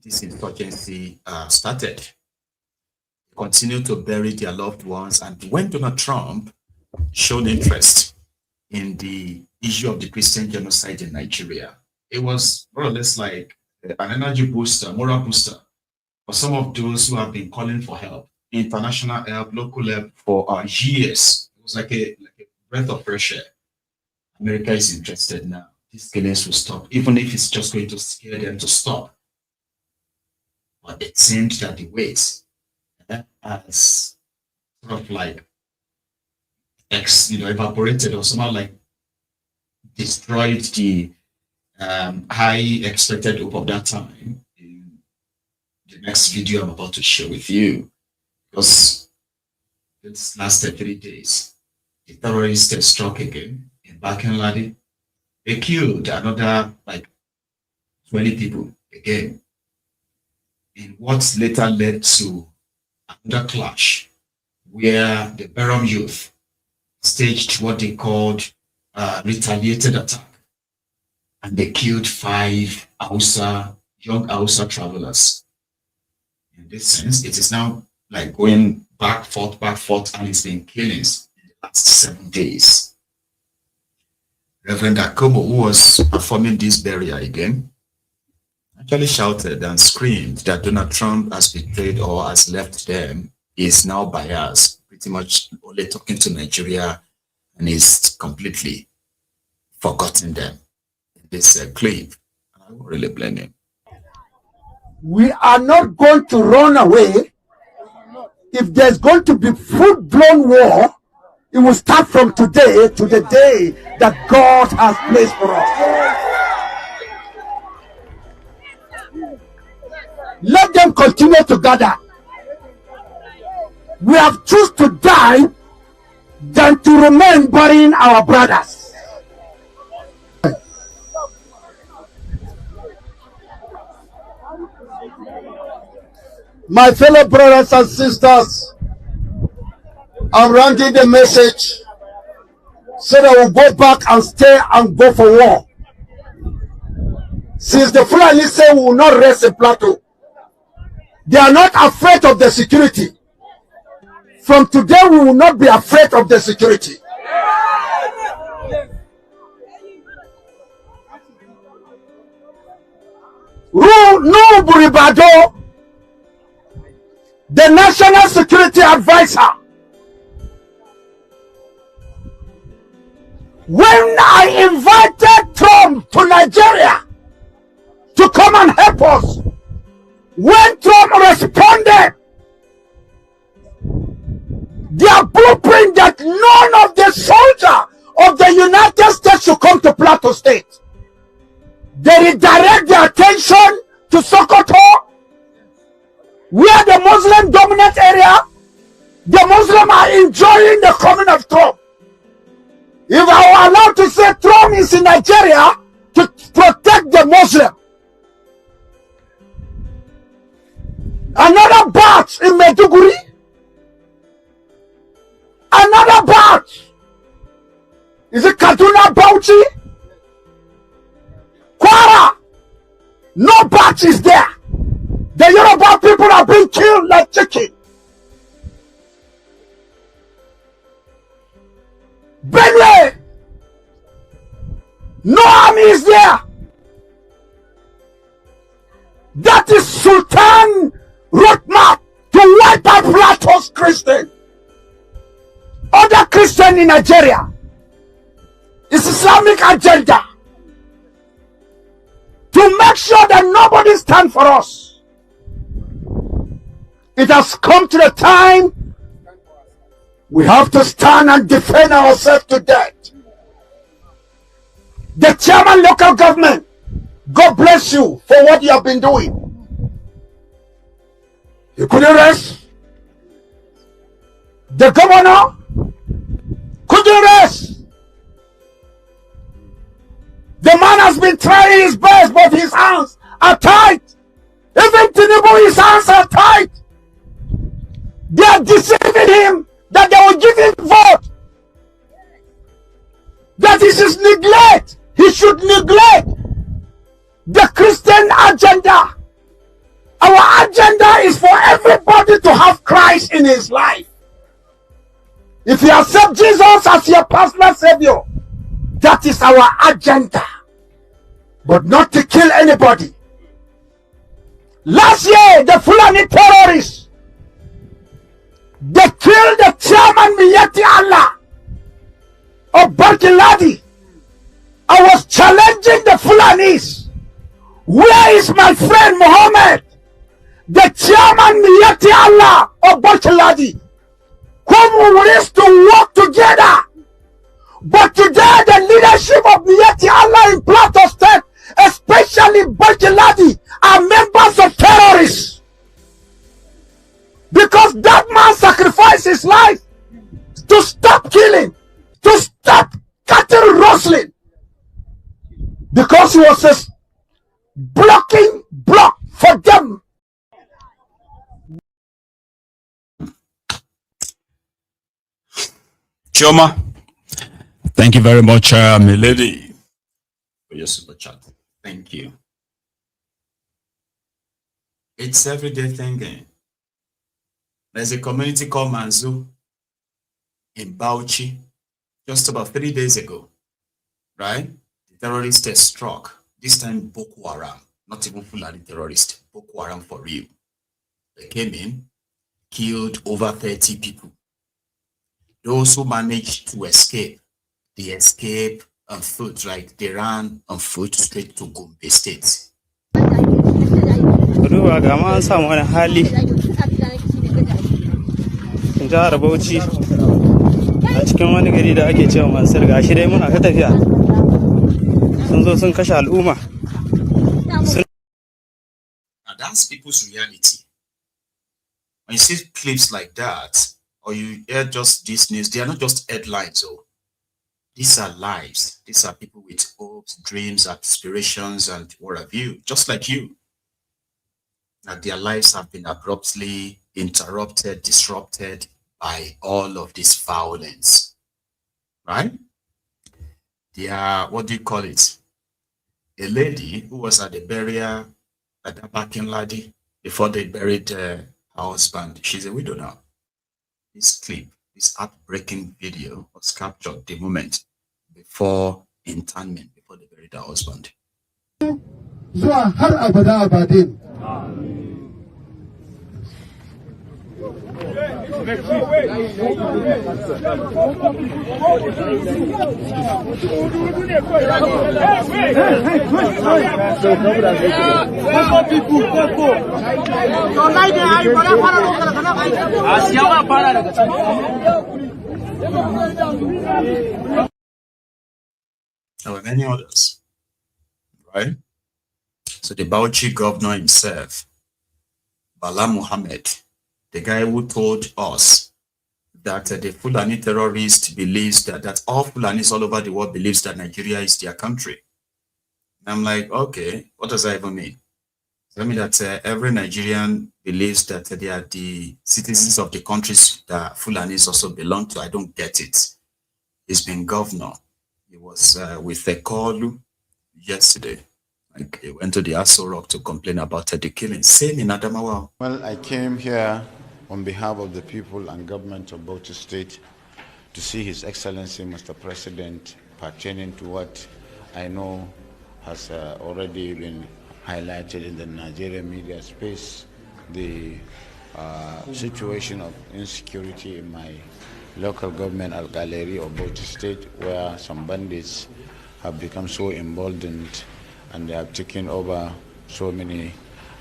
this insurgency started. They continue to bury their loved ones. And when Donald Trump showed interest in the issue of the Christian genocide in Nigeria, it was more or less like an energy booster, moral booster for some of those who have been calling for help, international help, local help for years. It was like a breath of fresh air. America is interested now. These killings will stop, even if it's just going to scare them to stop. But it seems that the wait has sort of like evaporated or somehow like destroyed the high expected hope of that time in the next video I'm about to share with you. Because it's lasted 3 days. The terrorists struck again in Bakenladi. They killed another like 20 people again in what later led to another clash where the Berom youth staged what they called retaliated attack, and they killed 5 young Hausa travelers. In this sense, it is now like going back, forth, and it's been killings in the last 7 days. Reverend Akobo, who was performing this burial again, actually shouted and screamed that Donald Trump has betrayed or has left them, is now biased, pretty much only talking to Nigeria, and is completely forgotten them in this clip. I don't really blame him. We are not going to run away. If there's going to be full-blown war, it will start from today to the day that God has placed for us. Let them continue to gather. We have chosen to die than to remain burying our brothers. My fellow brothers and sisters, I'm ranking the message so that we'll go back and stay and go for war. Since the Fulani say we will not rest in Plateau, they are not afraid of the security. From today, we will not be afraid of the security. No Buribado, the National Security Advisor, when I invited Trump to Nigeria to come and help us, when Trump responded, their blueprint that none of the soldiers of the United States should come to Plateau State. They redirect their attention to Sokoto, where the Muslim dominant area, the Muslims are enjoying the coming of Trump. If I were allowed to say Trump is in Nigeria to protect the Muslim, another batch in Maiduguri, another batch. Is it Kaduna, Bauchi? Kwara? No batch is there. The Yoruba people are being killed like chicken. Benue? No army is there. That is Sultan roadmap to wipe out Plateau's Christian. Other Christian in Nigeria. It's Islamic agenda to make sure that nobody stands for us. It has come to the time we have to stand and defend ourselves to death. The chairman local government, God bless you for what you have been doing. You couldn't rest. The governor couldn't rest. The man has been trying his best, but his hands are tight. Even Tinubu, his hands are tight. They are deceiving him that they will give him vote. That is his neglect. He should neglect the Christian agenda. Our agenda is for everybody to have Christ in his life. If you accept Jesus as your personal savior, that is our agenda. But not to kill anybody. Last year, the Fulani terrorists, they killed the chairman Miyati Allah of Barkiladi. I was challenging the Fulanis. Where is my friend Muhammad, the chairman Miyati Allah of Barkiladi, whom we used to work together? But today, the leadership of Miyati Allah in Plateau State, especially Barkiladi, are members of terrorists. Because that man sacrificed his life to stop killing, to stop cattle rustling. Because he was a blocking block for them. Chioma, thank you very much, my lady, for your super chat. Thank you. It's everyday thinking. There's a community called Manzu in Bauchi just about 3 days ago, right? The terrorists struck, this time Boko Haram, not even Fulani terrorists, Boko Haram for real. They came in, killed over 30 people. Those who managed to escape, they escaped on foot, right? They ran on foot straight to Gombe State. Ruwa ga ma an samu wani hali jihar Bauchi a cikin wani gari da ake cewa Mansur, gashi dai muna ta tafiya sun zo sun kashe al'umma. Now that's people's reality. When you see clips like that, or you hear just this news, they are not just headlines. Oh, these are lives. These are people with hopes, dreams, aspirations, and what have you, just like you. That their lives have been abruptly interrupted, disrupted by all of this violence, right? They are, what do you call it? A lady who was at the burial at the parking lot before they buried her husband. She's a widow now. This clip, this heartbreaking video was captured the moment before interment, before they buried her husband. Zuwa har abada abadin. There were many others, right? So the Bauchi governor himself, Bala Muhammad, the guy who told us that the Fulani terrorist believes that all Fulanis all over the world believes that Nigeria is their country. And I'm like, okay, what does that even mean? Tell me that every Nigerian believes that they are the citizens of the countries that Fulanis also belong to. I don't get it. He's been governor. He was with Ekolu yesterday. Like, he went to the Aso Rock to complain about the killing. Same in Adamawa. Well, I came here on behalf of the people and government of Bauchi State to see His Excellency, Mr. President, pertaining to what I know has already been highlighted in the Nigerian media space, the situation of insecurity in my local government, Al-Galeri of Bauchi State, where some bandits have become so emboldened and they have taken over so many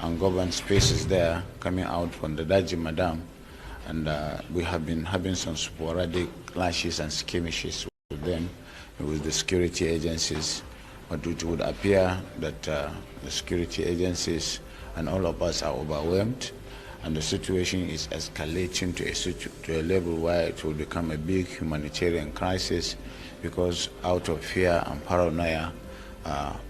ungoverned spaces there coming out from the Daji Madam. And we have been having some sporadic clashes and skirmishes with them, with the security agencies. But it would appear that the security agencies and all of us are overwhelmed, and the situation is escalating to a level where it will become a big humanitarian crisis, because out of fear and paranoia,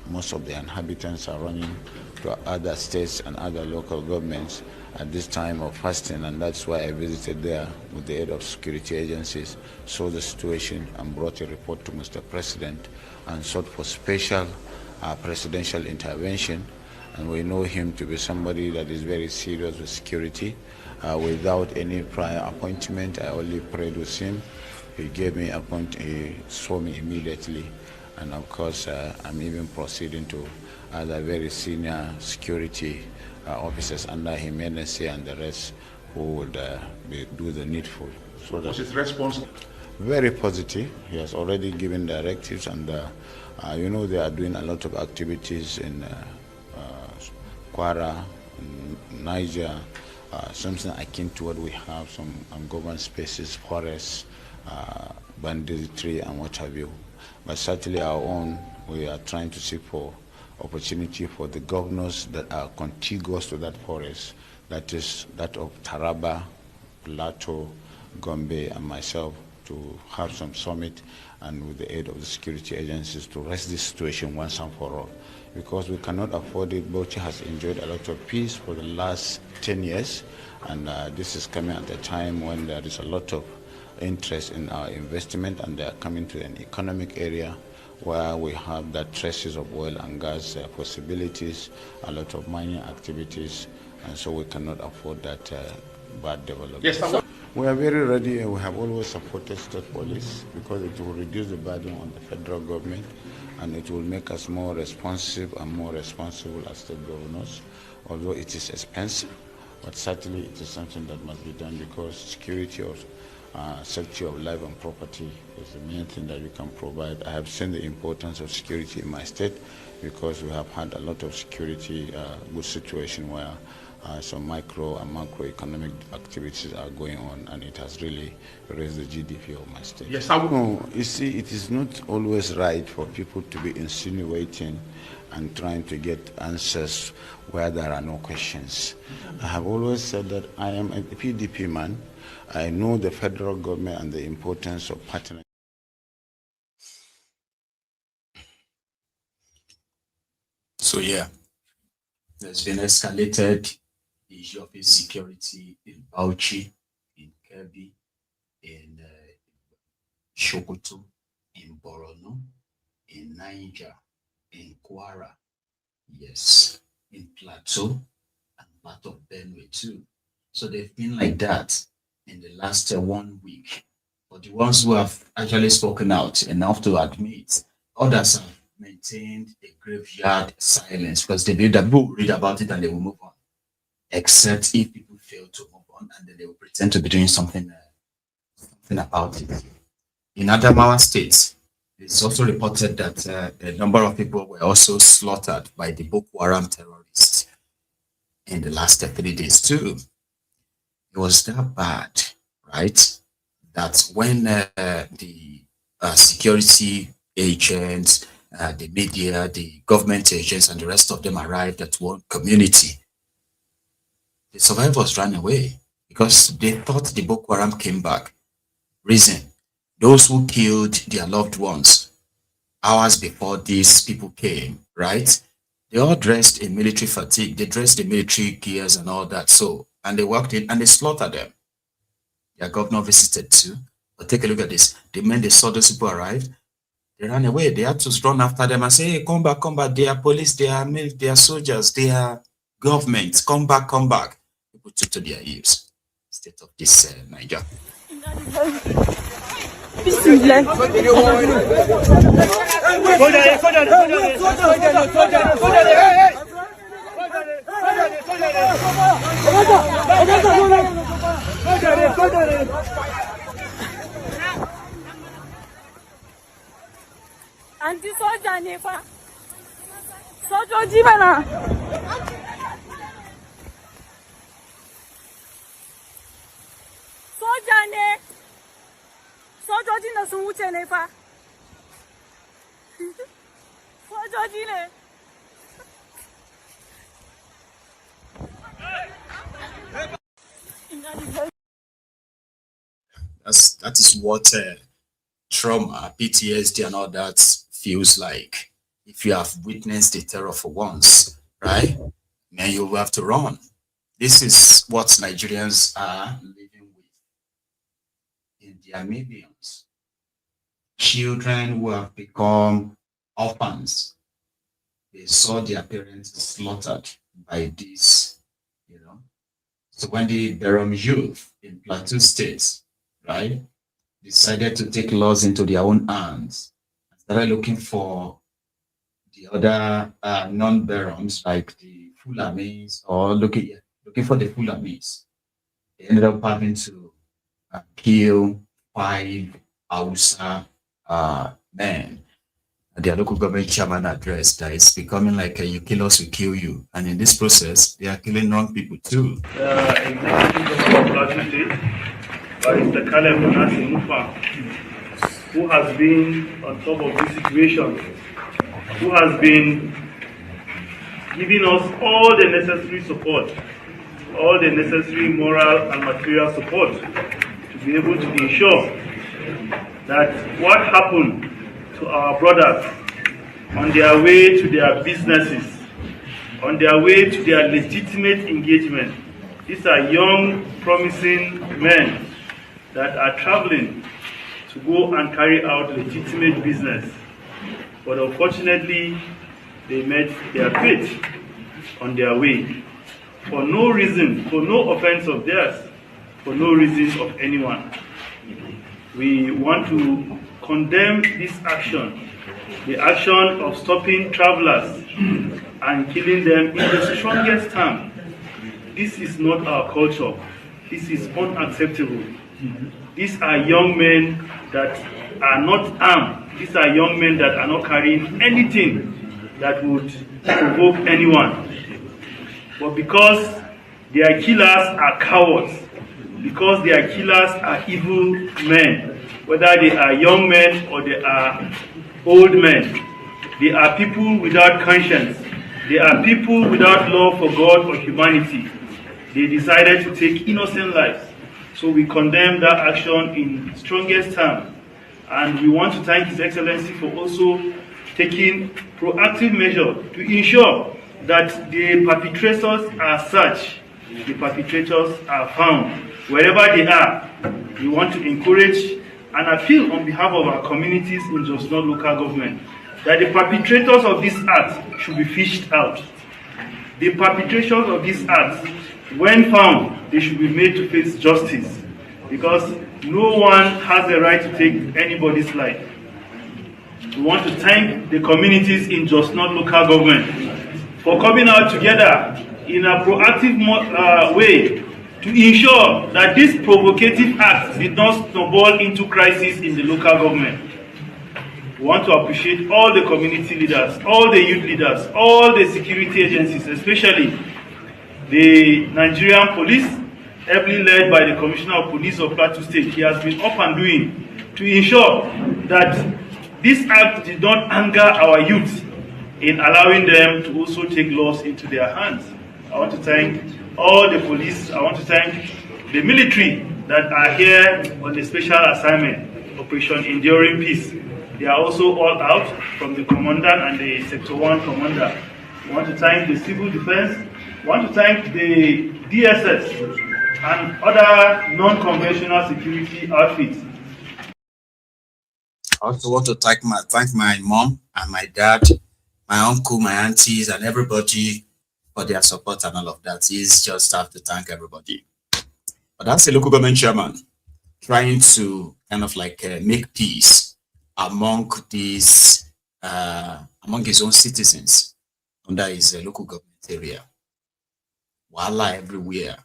most of the inhabitants are running to other states and other local governments at this time of fasting, and that's why I visited there with the aid of security agencies, saw the situation and brought a report to Mr. President and sought for special presidential intervention. And we know him to be somebody that is very serious with security. Without any prior appointment, I only prayed with him. He gave me he saw me immediately. And of course, I'm even proceeding to other very senior security officers under him, NSA and the rest, who would do the needful. So what's his response? Very positive. He has already given directives, and you know, they are doing a lot of activities in Kwara, Niger, something akin to what we have, some ungoverned spaces, forests, banditry, and what have you. But certainly our own, we are trying to seek for opportunity for the governors that are contiguous to that forest, that is that of Taraba, Plateau, Gombe, and myself, to have some summit and with the aid of the security agencies to rest this situation once and for all. Because we cannot afford it. Bauchi has enjoyed a lot of peace for the last 10 years, and this is coming at a time when there is a lot of interest in our investment, and they are coming to an economic area where we have that traces of oil and gas possibilities, a lot of mining activities, and so we cannot afford that bad development. Yes, we are very ready, and we have always supported state police, because it will reduce the burden on the federal government, and it will make us more responsive and more responsible as state governors, although it is expensive. But certainly it is something that must be done, because security of safety of life and property is the main thing that we can provide. I have seen the importance of security in my state, because we have had a lot of security good situation where some micro and macroeconomic activities are going on, and it has really raised the GDP of my state. Yes, No, you see, it is not always right for people to be insinuating and trying to get answers where there are no questions. I have always said that I am a PDP man. I know the federal government and the importance of partnering. So yeah, there's been escalated issue of insecurity in Bauchi, in Kebbi, in Sokoto, in Borno, in Niger, in Kwara, yes, in Plateau, and part of Benue too. So they've been like that in the last 1 week. But the ones who have actually spoken out enough to admit, others have maintained a graveyard silence, because they believe that people will read about it and they will move on. Except if people fail to move on, and then they will pretend to be doing something about it. In Adamawa State, it's also reported that a number of people were also slaughtered by the Boko Haram terrorists in the last 3 days too. It was that bad, right? That when the security agents, the media, the government agents, and the rest of them arrived at one community, the survivors ran away because they thought the Boko Haram came back. Reason, those who killed their loved ones hours before these people came, right? They all dressed in military fatigue. They dressed in military gears and all that. So, and they walked in and they slaughtered them. Their governor visited too. But take a look at this. The men, they saw those people arrive. They ran away. They had to run after them and say, hey, come back, come back. They are police, they are military, they are soldiers, they are government. Come back, come back. People took to their ears. State of this Niger. Anti soja ne fa. Sojoji bana. sojojin da sun wuce ne fa. Sojoji ne. That is what trauma, PTSD, and all that feels like. If you have witnessed the terror for once, right? Then you will have to run. This is what Nigerians are living with in their millions. Children who have become orphans. They saw their parents slaughtered by this, you know. So when the Durham youth in Plateau State, right, decided to take laws into their own hands, started looking for the other non-Durhams, like the Fulanis, or looking for the Fulanis. They ended up having to kill 5 Hausa men. Their local government chairman addressed that it's becoming like you kill us, we kill you. And in this process, they are killing wrong people too. Mr. Caleb Mufa, who has been on top of this situation, who has been giving us all the necessary support, all the necessary moral and material support to be able to ensure that what happened to our brothers on their way to their businesses, on their way to their legitimate engagement. These are young, promising men that are traveling to go and carry out legitimate business. But unfortunately, they met their fate on their way. For no reason, for no offense of theirs, for no reason of anyone. We want to condemn this action, the action of stopping travelers and killing them in the strongest term. This is not our culture. This is unacceptable. These are young men that are not armed. These are young men that are not carrying anything that would provoke anyone. But because their killers are cowards, because their killers are evil men, whether they are young men or they are old men, they are people without conscience. They are people without love for God or humanity. They decided to take innocent lives. So we condemn that action in strongest terms. And we want to thank His Excellency for also taking proactive measures to ensure that the perpetrators are searched, the perpetrators are found. Wherever they are, we want to encourage and appeal on behalf of our communities in Jos North local government that the perpetrators of this act should be fished out. The perpetrators of this act, when found, they should be made to face justice, because no one has the right to take anybody's life. We want to thank the communities in Jos North local government for coming out together in a proactive way to ensure that this provocative act did not snowball into crisis in the local government. We want to appreciate all the community leaders, all the youth leaders, all the security agencies, especially the Nigerian police, heavily led by the Commissioner of Police of Plateau State. He has been up and doing to ensure that this act did not anger our youth in allowing them to also take laws into their hands. I want to thank all the police. I want to thank the military that are here on the special assignment, Operation Enduring Peace. They are also all out, from the commandant and the Sector 1 commander. I want to thank the civil defense. I want to thank the DSS and other non-conventional security outfits. I also want to thank my mom and my dad, my uncle, my aunties, and everybody for their support and all of that. It's just have to thank everybody. But that's a local government chairman trying to kind of like make peace among these, among his own citizens under his local government area. Voila, everywhere.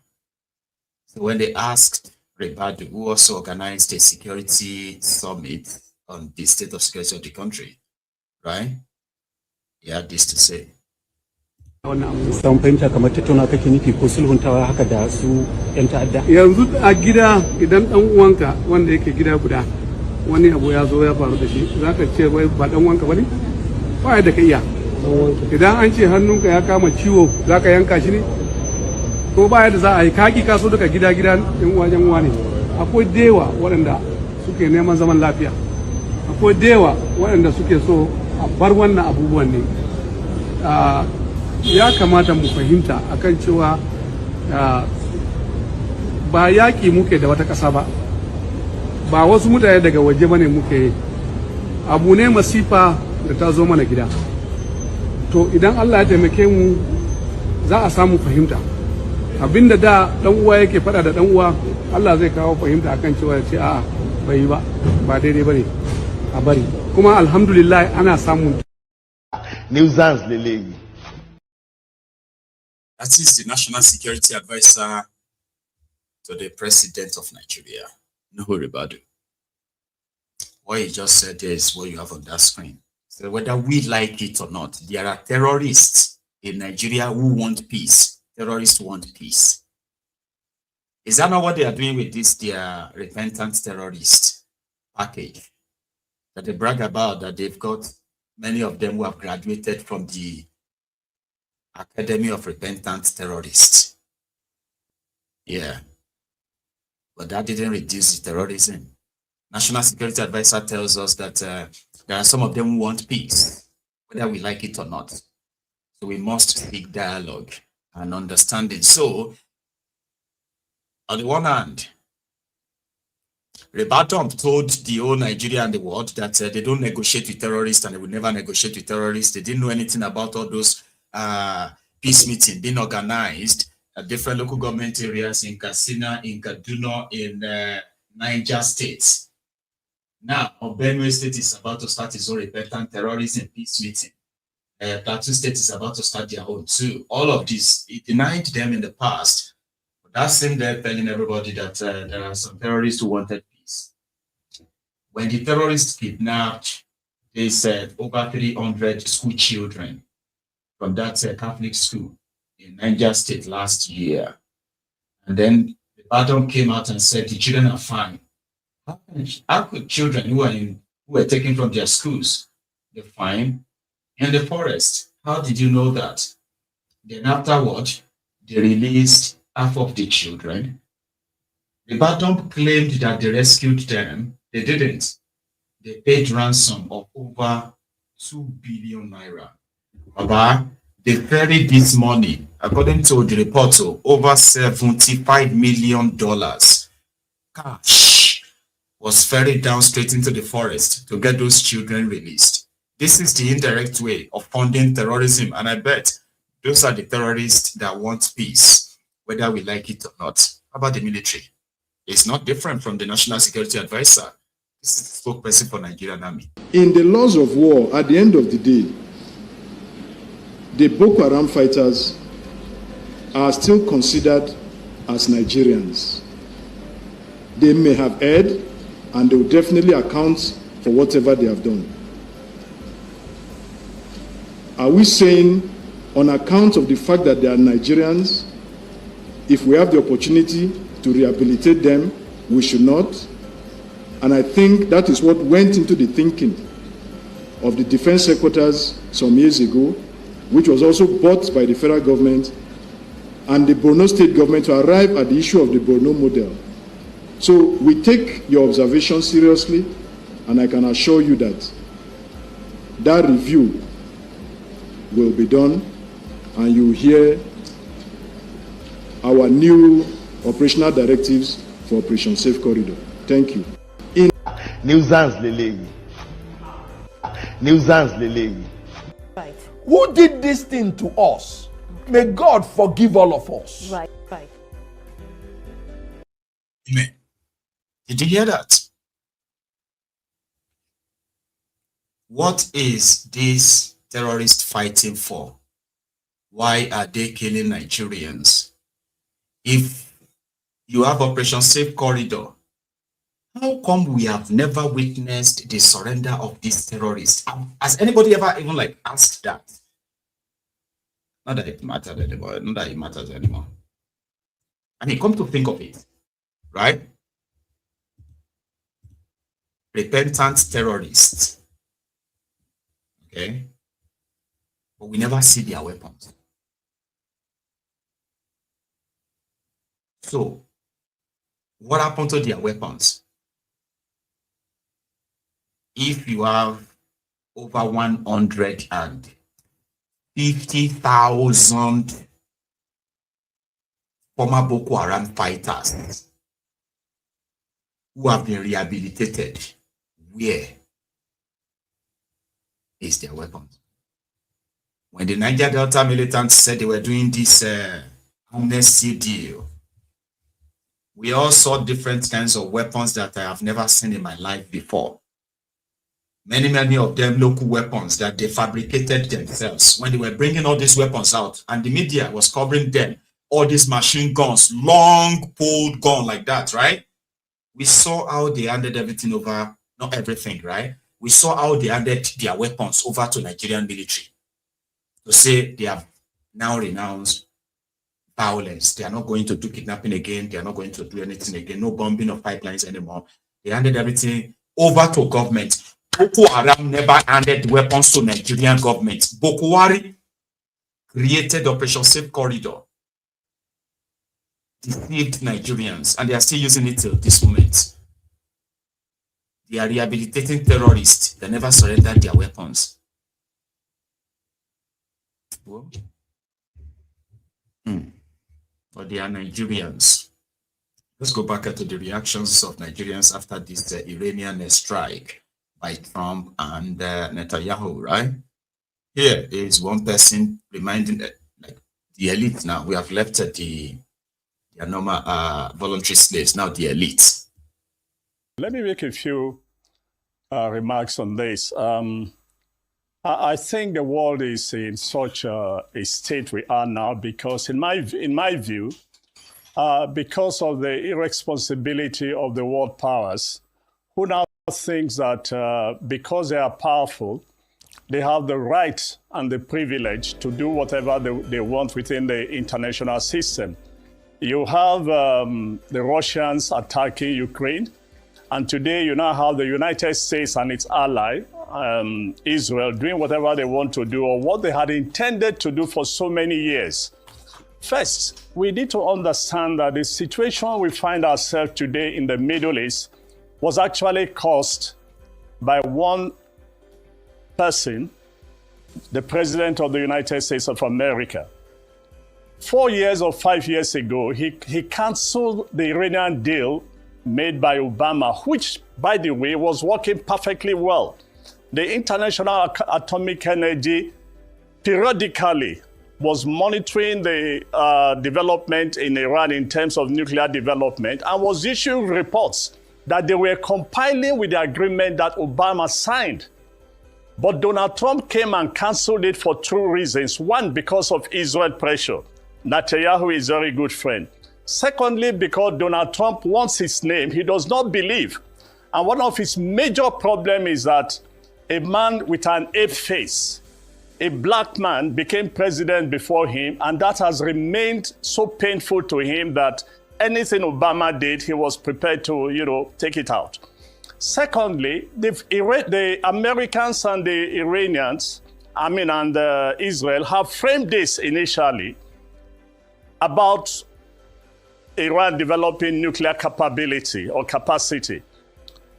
So when they asked Rebadu, who also organized a security summit on the state of security of the country, right? He had this to say. Samun fahimta kamar tattauna kake nufi ko sulhuntawa haka da su 'yan ta'adda. Yanzu a gida idan dan uwanka wanda yake gida guda wani abu ya zo ya faru da shi za ka ce wai ba dan wanka bane ba da ka iya idan an ce hannunka ya kama ciwo za ka yanka shi ne ko ba yadda za a yi kaki kaso daga gida yan wajen uwa ne akwai dewa waɗanda suke neman zaman lafiya akwai dewa waɗanda suke so a bar wannan abubuwan ne ya kamata mu fahimta akan cewa ba yaƙi muke da wata ƙasa ba ba wasu mutane daga waje bane muke abu ne masifa da ta zo mana gida to idan Allah ya taimake mu za a samu fahimta abinda da dan uwa yake fada da dan uwa Allah zai kawo fahimta akan cewa ce a'a bai yi ba daidai bane a bari kuma alhamdulillah ana samun nuisance leleyi. That is the National Security Advisor to the President of Nigeria, Nuhu Ribadu. What he just said there is what you have on that screen. So whether we like it or not, there are terrorists in Nigeria who want peace. Terrorists want peace. Is that not what they are doing with this, their repentant terrorist package that they brag about, that they've got many of them who have graduated from the Academy of Repentant Terrorists? Yeah. But that didn't reduce the terrorism. National Security Advisor tells us that there are some of them who want peace, whether we like it or not. So we must seek dialogue and understanding. So, on the one hand, Rebatom told the whole Nigeria and the world that they don't negotiate with terrorists and they will never negotiate with terrorists. They didn't know anything about all those peace meetings being organized at different local government areas in Katsina, in Kaduna, in Niger states. Now, Benue State is about to start its own repentant terrorism peace meeting. Plateau State is about to start their own too. All of this, it denied them in the past. But that same day telling everybody that there are some terrorists who wanted peace. When the terrorists kidnapped, they said over 300 school children from that Catholic school in Niger State last year. And then the Badon came out and said the children are fine. How could children who were taken from their schools, they're fine in the forest? How did you know that? Then afterward, they released half of the children. The Badon claimed that they rescued them. They didn't. They paid ransom of over 2 billion naira. Baba, they ferried this money, according to the report, over $75 million cash was ferried down straight into the forest to get those children released. This is the indirect way of funding terrorism, and I bet those are the terrorists that want peace, whether we like it or not. How about the military? It's not different from the National Security Advisor. This is the spokesperson for Nigerian Army. In the laws of war, at the end of the day, the Boko Haram fighters are still considered as Nigerians. They may have erred, and they will definitely account for whatever they have done. Are we saying, on account of the fact that they are Nigerians, if we have the opportunity to rehabilitate them, we should not? And I think that is what went into the thinking of the defense secretaries some years ago, which was also bought by the federal government and the Borno state government to arrive at the issue of the Borno model. So we take your observation seriously, and I can assure you that that review will be done, and you will hear our new operational directives for Operation Safe Corridor. Thank you. Nuisance leleyi. Nuisance leleyi. Right. Who did this thing to us? May God forgive all of us. Right, right. Amen. Did you hear that? What is this terrorist fighting for? Why are they killing Nigerians? If you have Operation Safe Corridor, how come we have never witnessed the surrender of these terrorists? Has anybody ever even asked that? Not that it matters anymore. Not that it matters anymore. I mean, come to think of it, right? repentant terrorists. Okay? But we never see their weapons. So, what happened to their weapons? If you have over 150,000 former Boko Haram fighters who have been rehabilitated, where is their weapons? When the Niger Delta militants said they were doing this amnesty deal, we all saw different kinds of weapons that I have never seen in my life before. Many of them local weapons that they fabricated themselves when they were bringing all these weapons out, and the media was covering them, all these machine guns, long pulled gun like that, right? We saw how they handed everything over, not everything, right? We saw how they handed their weapons over to Nigerian military to say they have now renounced violence. They are not going to do kidnapping again. They are not going to do anything again. No bombing of pipelines anymore. They handed everything over to government. Boko Haram never handed weapons to Nigerian government. Boko Haram created Operation Safe Corridor, deceived Nigerians, and they are still using it till this moment. They are rehabilitating terrorists. They never surrendered their weapons. Well, but they are Nigerians. Let's go back to the reactions of Nigerians after this Iranian strike by Trump and Netanyahu, right? Here is one person reminding like the elite now. We have left the normal voluntary slaves, now the elite. Let me make a few remarks on this. I think the world is in such a state we are now because, in my view, because of the irresponsibility of the world powers, who now thinks that because they are powerful, they have the right and the privilege to do whatever they want within the international system. You have the Russians attacking Ukraine, and today you now have the United States and its ally, Israel, doing whatever they want to do or what they had intended to do for so many years. First, we need to understand that the situation we find ourselves today in the Middle East was actually caused by one person, the President of the United States of America. 4 years or 5 years ago, he canceled the Iranian deal made by Obama, which, by the way, was working perfectly well. The International Atomic Energy periodically was monitoring the development in Iran in terms of nuclear development and was issuing reports that they were compiling with the agreement that Obama signed. But Donald Trump came and canceled it for two reasons. One, because of Israel pressure. Netanyahu is a very good friend. Secondly, because Donald Trump wants his name, he does not believe. And one of his major problems is that a man with an ape face, a black man, became president before him, and that has remained so painful to him that anything Obama did, he was prepared to, take it out. Secondly, the Americans and the Iranians, and Israel have framed this initially about Iran developing nuclear capability or capacity.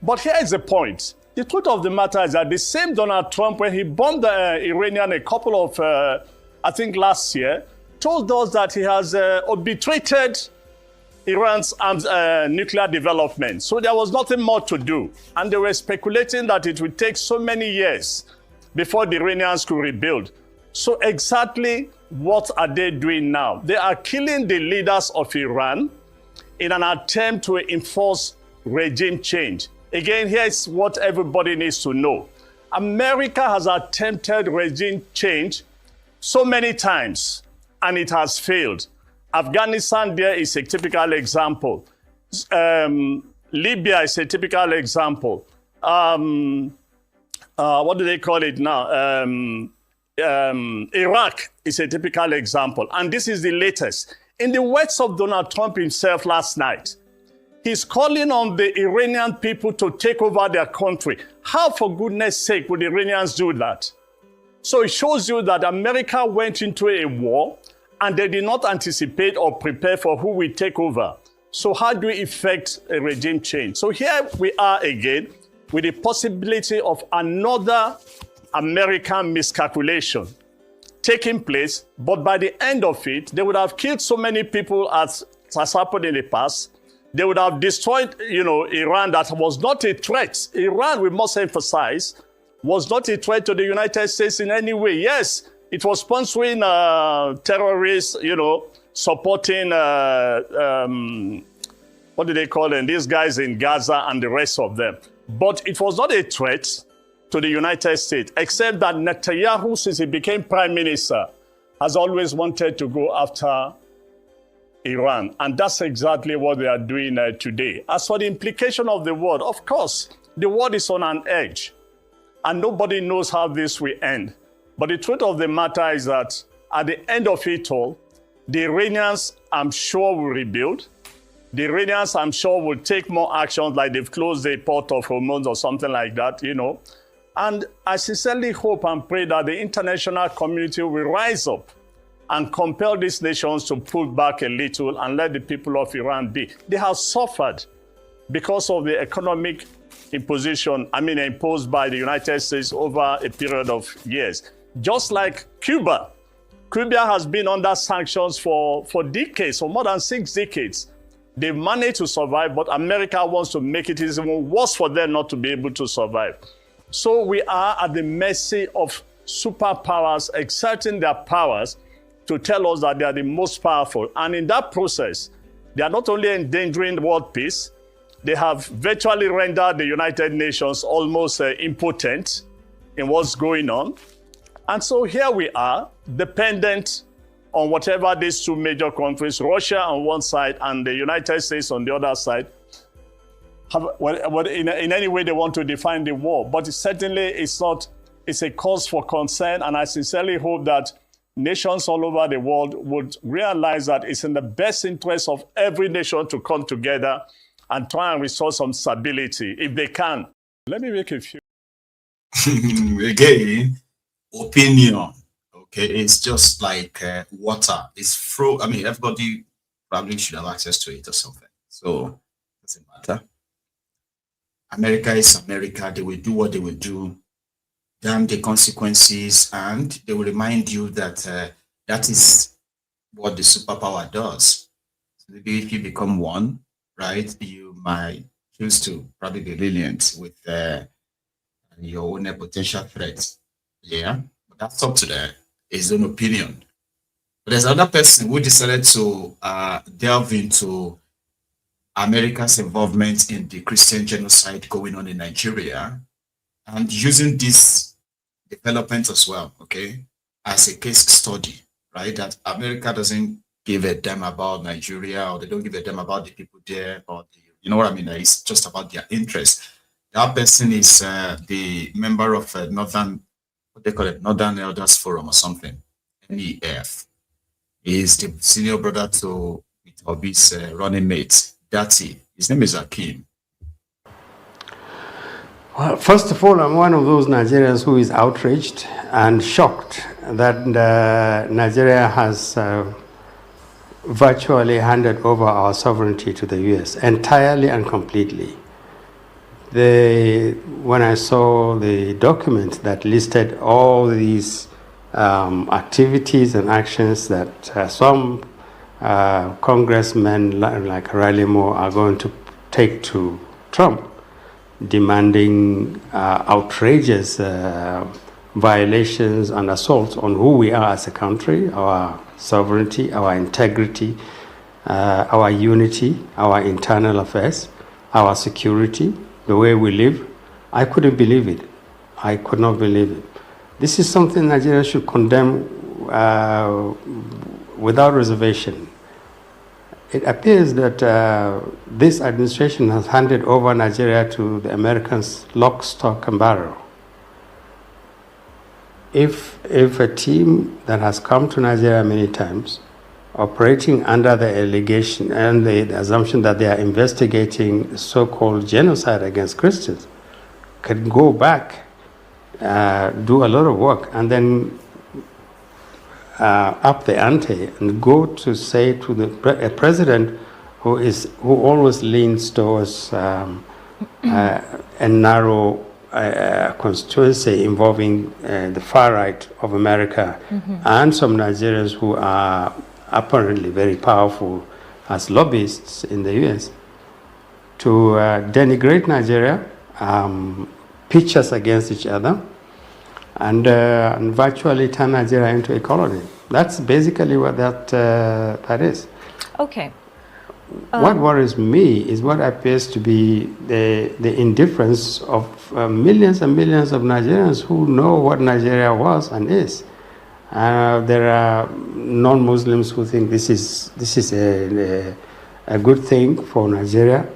But here is the point. The truth of the matter is that the same Donald Trump, when he bombed the Iranian a couple of, I think last year, told us that he has arbitrated Iran's nuclear development. So there was nothing more to do. And they were speculating that it would take so many years before the Iranians could rebuild. So exactly what are they doing now? They are killing the leaders of Iran in an attempt to enforce regime change. Again, here's what everybody needs to know. America has attempted regime change so many times, and it has failed. Afghanistan there is a typical example. Libya is a typical example. What do they call it now? Iraq is a typical example. And this is the latest. In the words of Donald Trump himself last night, He's calling on the Iranian people to take over their country. How, for goodness sake, would the Iranians do that? So it shows you that America went into a war and they did not anticipate or prepare for who will take over. So how do we effect a regime change? So here we are again with the possibility of another American miscalculation taking place, but by the end of it, they would have killed so many people as has happened in the past. They would have destroyed, Iran, that was not a threat. Iran, we must emphasize, was not a threat to the United States in any way. Yes, it was sponsoring terrorists, supporting, what do they call them? These guys in Gaza and the rest of them. But it was not a threat to the United States, except that Netanyahu, since he became prime minister, has always wanted to go after Iran. And that's exactly what they are doing today. As for the implication of the world, of course, the world is on an edge. And nobody knows how this will end. But the truth of the matter is that at the end of it all, the Iranians, I'm sure, will rebuild. The Iranians, I'm sure, will take more actions, like they've closed the port of Hormuz or something like that, And I sincerely hope and pray that the international community will rise up and compel these nations to pull back a little and let the people of Iran be. They have suffered because of the economic imposed by the United States over a period of years. Just like Cuba. Cuba has been under sanctions for decades, for more than 6 decades. They've managed to survive, but America wants to make it even worse for them not to be able to survive. So we are at the mercy of superpowers exerting their powers to tell us that they are the most powerful. And in that process, they are not only endangering world peace, they have virtually rendered the United Nations almost impotent in what's going on. And so here we are, dependent on whatever these two major countries, Russia on one side and the United States on the other side, in any way they want to define the war. But certainly it's a cause for concern, and I sincerely hope that nations all over the world would realize that it's in the best interest of every nation to come together and try and restore some stability, if they can. Let me make a few. Again, opinion. Okay, it's just like water. It's everybody probably should have access to it or something. So, it doesn't matter. America is America. They will do what they will do. Damn the consequences, and they will remind you that that is what the superpower does. So maybe if you become one, right, you might choose to probably be lenient with your own potential threats. Yeah, but that's up to them. His own opinion. But there's another person who decided to delve into America's involvement in the Christian genocide going on in Nigeria, and using this development as well, okay, as a case study, right? That America doesn't give a damn about Nigeria, or they don't give a damn about the people there, or you know what I mean? It's just about their interest. That person is the member of Northern, what they call it, Northern Elders Forum or something, NEF. He is the senior brother to Obi's running mate, Dati. His name is Akim. Well, first of all, I'm one of those Nigerians who is outraged and shocked that Nigeria has virtually handed over our sovereignty to the US entirely and completely. When I saw the document that listed all these activities and actions that some congressmen like Riley Moore are going to take to Trump, demanding outrageous violations and assaults on who we are as a country, our sovereignty, our integrity, our unity, our internal affairs, our security, the way we live. I couldn't believe it. I could not believe it. This is something Nigeria should condemn without reservation. It appears that this administration has handed over Nigeria to the Americans lock, stock, and barrel. If a team that has come to Nigeria many times operating under the allegation and the assumption that they are investigating so-called genocide against Christians, can go back, do a lot of work, and then up the ante and go to say to a president who always leans towards a narrow constituency involving the far right of America and some Nigerians who are apparently very powerful as lobbyists in the US, to denigrate Nigeria, pitch us against each other, and virtually turn Nigeria into a colony. That's basically what that is. Okay. What worries me is what appears to be the indifference of millions and millions of Nigerians who know what Nigeria was and is. There are non-Muslims who think this is a good thing for Nigeria.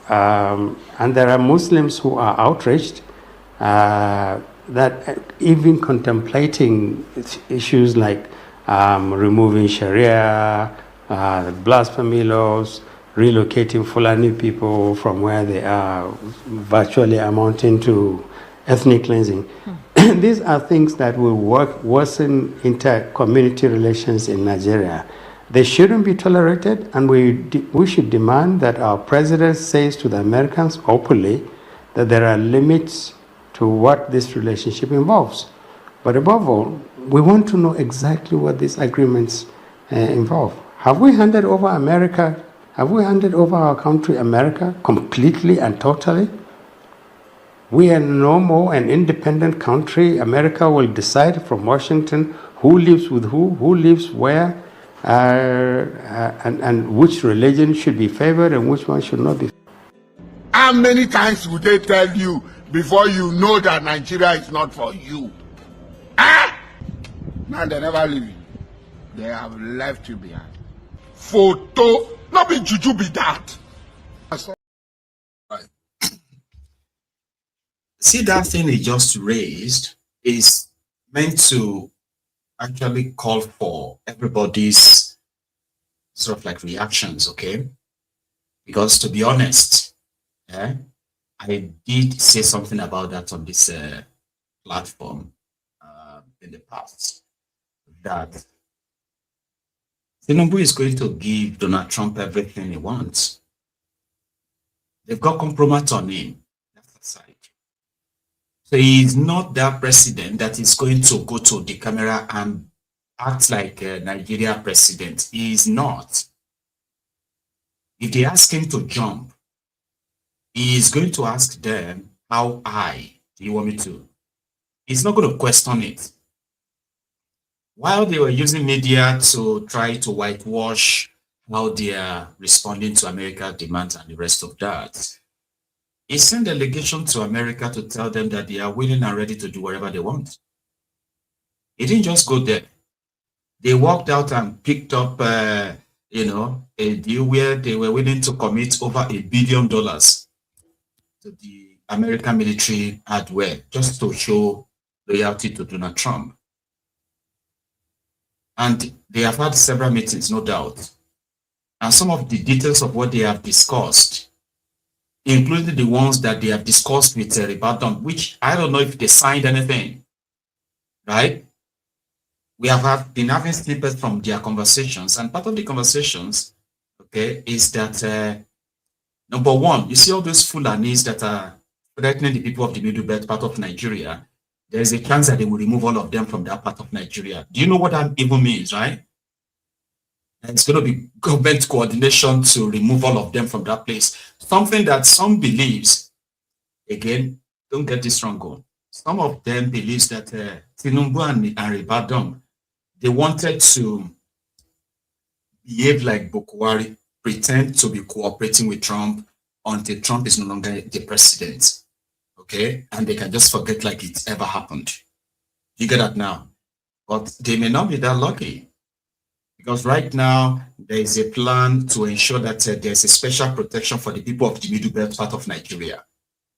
And there are Muslims who are outraged that even contemplating issues like removing Sharia, blasphemy laws, relocating Fulani people from where they are, virtually amounting to ethnic cleansing. These are things that will worsen inter-community relations in Nigeria. They shouldn't be tolerated, and we should demand that our president says to the Americans openly that there are limits to what this relationship involves. But above all, we want to know exactly what these agreements involve. Have we handed over America? Have we handed over our country, America, completely and totally? We are no more an independent country. America will decide from Washington who lives with who lives where, and which religion should be favored and which one should not be. How many times would they tell you before you know that Nigeria is not for you? Now they never leave you. They have left you behind. Photo, not be juju be that. Right. See, that thing he just raised is meant to actually call for everybody's sort of like reactions, okay? Because to be honest, I did say something about that on this platform in the past, that Tinubu is going to give Donald Trump everything he wants. They've got compromise on him. That's the side. So he's not that president that is going to go to the camera and act like a Nigeria president. He is not. If they ask him to jump, he is going to ask them, how high do you want me to? He's not going to question it. While they were using media to try to whitewash how they are responding to America's demands and the rest of that, he sent a delegation to America to tell them that they are willing and ready to do whatever they want. He didn't just go there. They walked out and picked up, a deal where they were willing to commit over $1 billion to the American military hardware just to show loyalty to Donald Trump. And they have had several meetings, no doubt. And some of the details of what they have discussed, including the ones that they have discussed with Referendum, which I don't know if they signed anything, right? We have been having snippets from their conversations, and part of the conversations, okay, is that, number one, you see all those Fulanis that are threatening the people of the Middle Belt part of Nigeria, there is a chance that they will remove all of them from that part of Nigeria. Do you know what that even means, right? And it's going to be government coordination to remove all of them from that place. Something that some believes, again, don't get this wrong, go. Some of them believes that Tinubu and Referendum, they wanted to behave like Bukwari, pretend to be cooperating with Trump until Trump is no longer the president. Okay, and they can just forget like it ever happened. You get that now? But they may not be that lucky, because right now there is a plan to ensure that there's a special protection for the people of the Middle Belt part of Nigeria,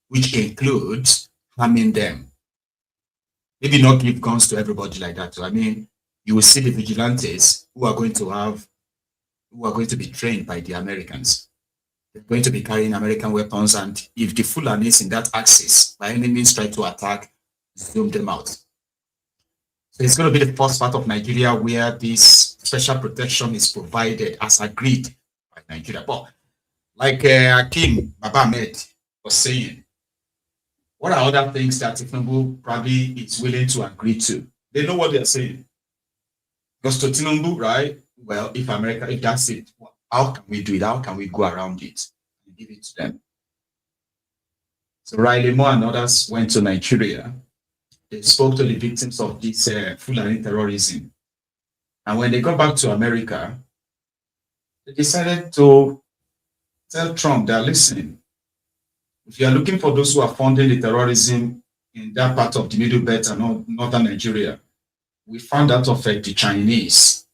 which includes harming them. Maybe not give guns to everybody like that. I mean, you will see the vigilantes who are going to be trained by the Americans. They're going to be carrying American weapons, and if the Fulanis in that axis by any means try to attack, zoom them out. So it's going to be the first part of Nigeria where this special protection is provided as agreed by Nigeria. But like Akim Baba Ahmed was saying, what are other things that Tinubu probably is willing to agree to? They know what they're saying. Because to Tinubu, right? Well, if that's it, how can we do it? How can we go around it and give it to them? So Riley Moore and others went to Nigeria. They spoke to the victims of this Fulani terrorism. And when they got back to America, they decided to tell Trump they're listening. If you are looking for those who are funding the terrorism in that part of the Middle Belt and northern Nigeria, we found out of the Chinese.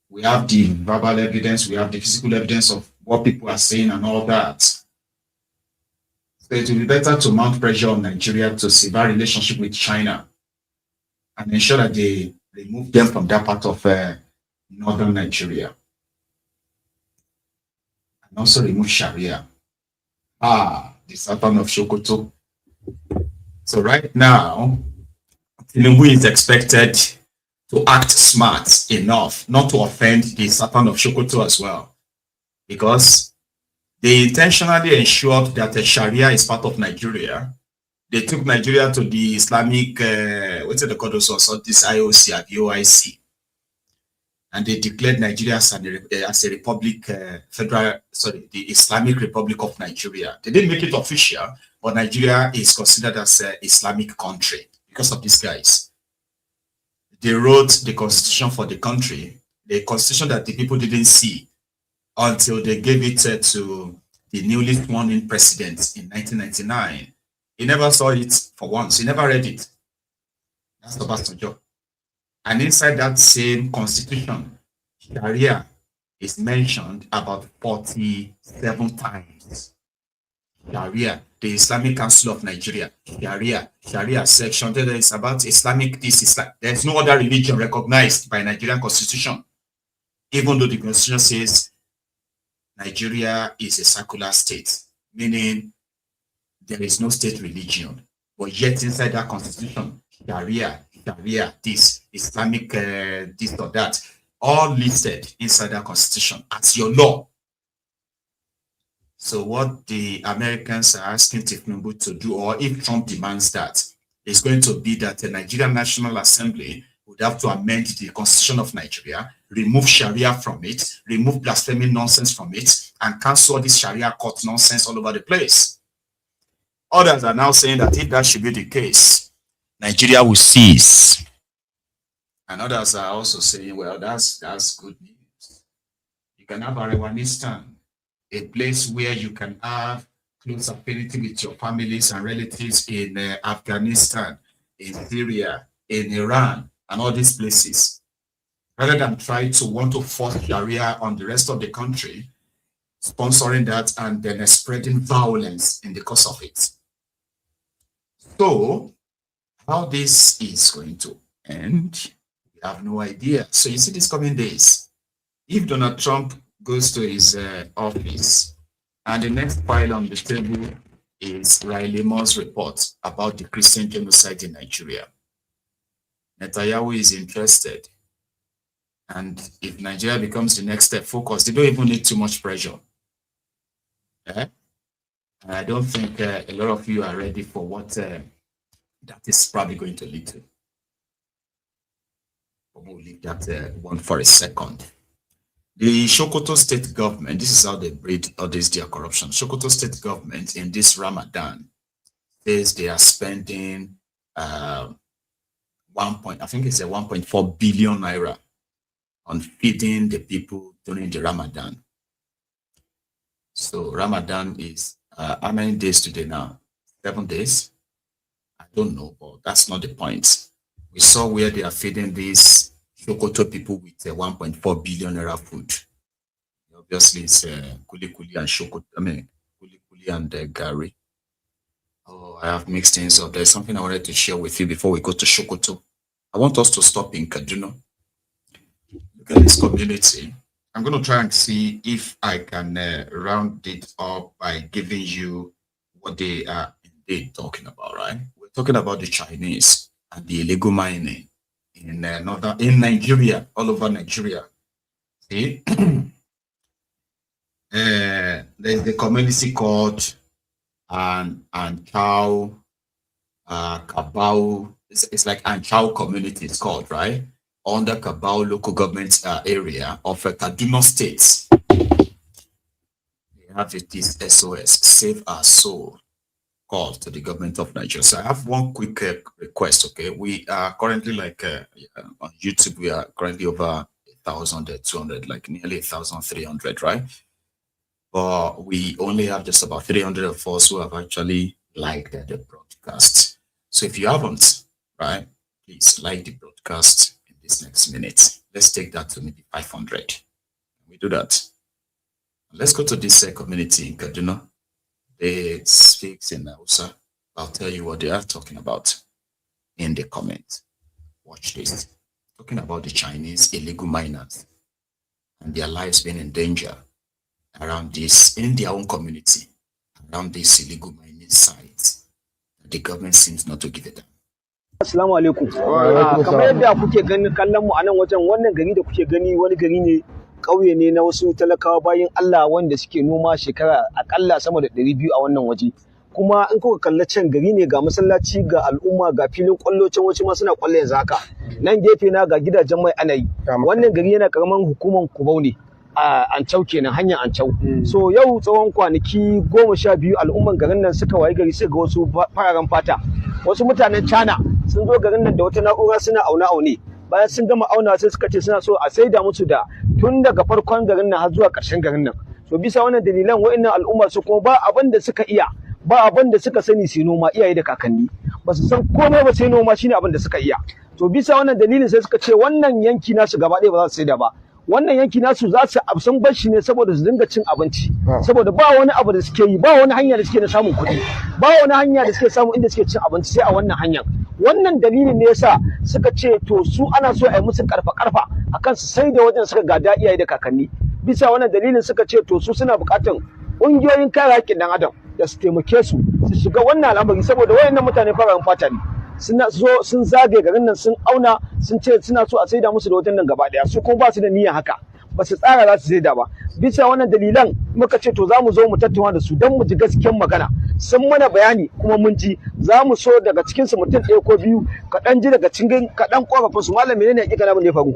We have the verbal evidence, we have the physical evidence of what people are saying and all that. So it will be better to mount pressure on Nigeria to sever relationship with China and ensure that they remove them from that part of northern Nigeria. And also remove Sharia. The Sultan of Sokoto. So right now, Tinubu is expected to act smart enough not to offend the Sultan of Sokoto as well, because they intentionally ensured that the Sharia is part of Nigeria. They took Nigeria to the Islamic, what's it called also, this IOC and the OIC, and they declared Nigeria as a republic, the Islamic Republic of Nigeria. They didn't make it official, but Nigeria is considered as an Islamic country because of these guys. They wrote the constitution for the country, the constitution that the people didn't see until they gave it to the newly sworn in president in 1999. He never saw it for once. He never read it. That's the best job. And inside that same constitution, Sharia is mentioned about 47 times. Sharia, the Islamic Council of Nigeria, Sharia section, there is about Islamic, there's no other religion recognized by Nigerian constitution, even though the constitution says Nigeria is a secular state, meaning there is no state religion. But yet inside that constitution, Sharia, this, Islamic, this or that, all listed inside that constitution as your law. So what the Americans are asking Tinubu to do, or if Trump demands that, is going to be that the Nigerian National Assembly would have to amend the Constitution of Nigeria, remove Sharia from it, remove blasphemy nonsense from it, and cancel all this Sharia court nonsense all over the place. Others are now saying that if that should be the case, Nigeria will cease. And others are also saying, well, that's good news. You can have Afghanistan, a place where you can have close affinity with your families and relatives in Afghanistan, in Syria, in Iran, and all these places, rather than try to want to force Sharia on the rest of the country, sponsoring that and then spreading violence in the course of it. So, how this is going to end, we have no idea. So you see these coming days, if Donald Trump goes to his office, and the next file on the table is Riley Moore's report about the Christian genocide in Nigeria. Netanyahu is interested. And if Nigeria becomes the next step focus, they don't even need too much pressure. And I don't think a lot of you are ready for what that is probably going to lead to. But we'll leave that one for a second. The Sokoto state government, this is how they breed all this their corruption. Sokoto state government in this Ramadan says they are spending I think it's a 1.4 billion naira on feeding the people during the Ramadan. So Ramadan is how many days today now? 7 days? I don't know, but that's not the point. We saw where they are feeding these Sokoto people with 1.4 billion naira food. Obviously, it's kuli kuli and Sokoto. I mean, kuli kuli and Gary. Oh, I have mixed things up. There's something I wanted to share with you before we go to Sokoto. I want us to stop in Kaduna. Look at this community. I'm going to try and see if I can round it up by giving you what they are indeed talking about, right? We're talking about the Chinese and the illegal mining in Nigeria, all over Nigeria. See, there's the community called Anchao, Kabau. It's like Anchao community, it's called, right? Under Kabau local government area of Kaduna State. They have it, this SOS, Save Our Soul, call to the government of Nigeria. So I have one quick request, okay? We are currently on YouTube, we are currently over 1,200, like nearly 1,300, right? But we only have just about 300 of us who have actually liked the broadcast. So if you haven't, right, please like the broadcast in this next minute. Let's take that to maybe 500. Can we do that? Let's go to this community in Kaduna. They speak in Hausa. I'll tell you what they are talking about in the comments. Watch this. Talking about the Chinese illegal miners and their lives being in danger around this, in their own community, around these illegal mining sites. The government seems not to give it. Assalamu alaikum. Kamar yadda kuke gani kallon mu a nan wajen, wannan gari da kuke gani wani gari ne, ƙauye ne na wasu talakawa bayan Allah wanda suke noma shekara akalla sama da 200 a wannan waje. Kuma in kuka kalla can gari ne ga masallaci, ga al'umma, ga filin kwallo, can wasu ma suna kwallo yanzu haka. Nan gefe na ga gidajen mai ana yi. Wannan gari yana karaman hukumar Kubau ne. A Ancau kenan, hanyar Ancau. So yau tsawon kwanaki 12 al'umman garin nan suka wayi gari suka ga wasu fararen fata. Wasu mutanen China sun zo garin nan da wata na'ura suna aune. Bayan sun gama auna sai suka ce suna so a saida musu da tun daga farkon garin nan har zuwa ƙarshen garin nan. So bisa wannan dalilan wa'annan al'umma su kuma ba abin da suka iya, ba abin da suka sani sai noma, iyaye da kakanni. Ba su san komai ba sai noma, shine abin da suka iya. To bisa wannan dalilin sai suka ce wannan yanki nasu gaba ɗaya ba za su saida ba. Wannan yanki nasu za su san bar shi ne saboda su dinga cin abinci, saboda ba wani abu da suke yi, ba wani hanya da suke na samun kuɗi, ba wani hanya da suke samu inda suke cin abinci sai a wannan hanyar. Wannan dalilin ne yasa suka ce to su ana so a yi musu karfa akan su sai da wajen suka gada iyaye da kakanni. Bisa wannan dalilin suka ce to su suna buƙatan ƙungiyoyin kare haƙƙin ɗan adam da su taimake su shiga wannan al'amari, saboda wayannan mutane fararen fata ne. Sun zage garin nan, sun auna, sun ce suna so a saida musu da wajen nan gaba daya, su kuma ba su da niyyar haka, ba su tsara za su saida ba. Bisa wannan dalilan muka ce to za mu zo mu tattauna da su don mu ji gaskiyar magana. Sun mana bayani kuma mun ji, za mu so daga cikin su mutum ɗaya ko biyu kaɗan ji daga cikin kaɗan ƙorafin su. Malam menene hakika abin da ya faru?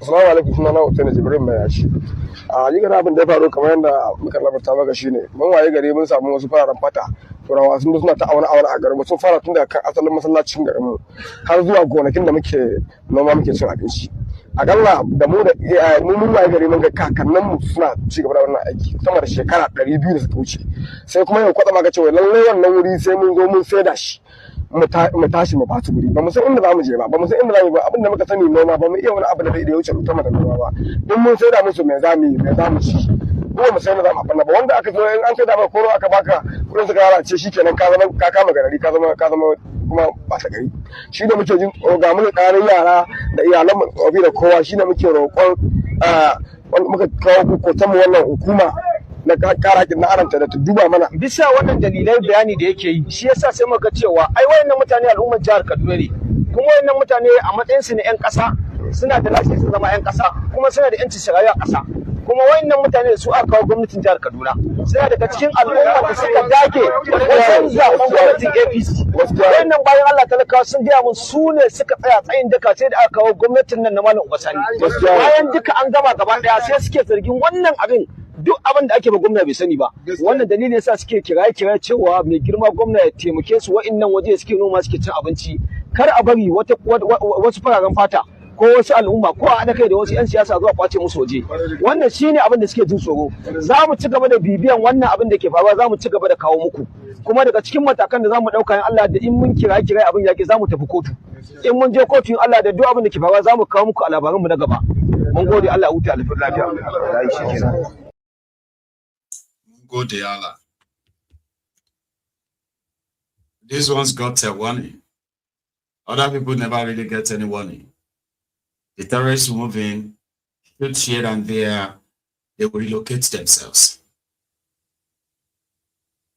Assalamu alaikum, sunana Hussein Jibrin mai yashi. Hakika abin da ya faru kamar yadda muka labarta maka shine mun waye gari mun samu wasu fararen fata turawa sun suna ta auna a garin, sun fara tun daga kan asalin masallacin garin mu har zuwa gonakin da muke noma muke cin abinci. Akalla da mu da mun waye gari mun ga kakannin mu suna ci gaba da wannan aiki sama da shekara 200 da suka wuce. Sai kuma yau kwatsa maka cewa lallai wannan wuri sai mun zo mun saida shi mu tashi mu ba su guri, ba mu san inda za mu je ba, ba mu san inda za mu ba, abinda muka sani noma, ba mu iya wani abu da ya wuce mutum da noma ba. In mun saida musu me za mu yi, me za mu ci, ko mu sai na za mu abanna ba. Wanda aka zo in an saida maka koro aka baka kudin su ka lalace shikenan ka kama garari, ka zama kuma ba ta gari. Shi da muke jin ga mu ƙarin yara da iyalan mu obi da kowa, shi ne muke roƙon muka kawo kotan mu wannan hukuma na kara haƙƙin na aranta da ta duba mana. Bisa wannan dalilai bayani da yake yi, shi yasa sai muka cewa ai wayannan mutane al'ummar jihar Kaduna ne, kuma wayannan mutane a matsayin su na 'yan ƙasa suna da lafiya su zama 'yan ƙasa, kuma suna da 'yancin shari'a a ƙasa. Kuma wayannan mutane da su aka kawo gwamnatin jihar Kaduna suna daga cikin al'umma da suka dake wajen zaɓen gwamnatin APC. Wayannan bayan Allah talakawa sun gaya mun su ne suka tsaya tsayin daka sai da aka kawo gwamnatin nan na Malam Obasani. Bayan duka an gama gaba ɗaya sai suke zargin wannan abin, duk abin da ake ba gwamna bai sani ba. Wannan dalilin yasa suke kiraye cewa mai girma gwamna ya taimake su wa'annan waje suke noma suke cin abinci, kar a bari wasu fararen fata ko wasu al'umma ko a haɗa kai da wasu 'yan siyasa zuwa kwace musu waje. Wannan shine abin da suke jin tsoro. Za mu ci gaba da bibiyan wannan abin da ke faruwa, za mu ci gaba da kawo muku. Kuma daga cikin matakan da za mu ɗauka in Allah da in mun kiraye abin yaƙi za mu tafi kotu. In mun je kotu in Allah da duk abin da ke faruwa za mu kawo muku a labaranmu na gaba. Mun gode, Allah huta lafiya. Go to Allah. This one's got a warning. Other people never really get any warning. The terrorists move in, shoot here and there, they will relocate themselves.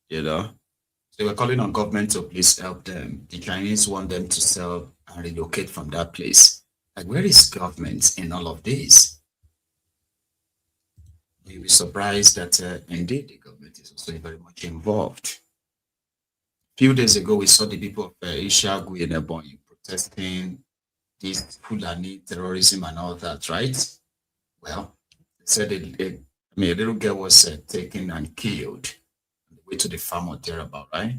You know? So we're calling on government to please help them. The Chinese want them to sell and relocate from that place. Like, where is government in all of this? You'll be surprised that indeed the government is also very much involved. A few days ago, we saw the people of Ishagu in Ebonyi protesting this Fulani terrorism and all that, right? Well, they said a little girl was taken and killed on the way to the farm or thereabout, right?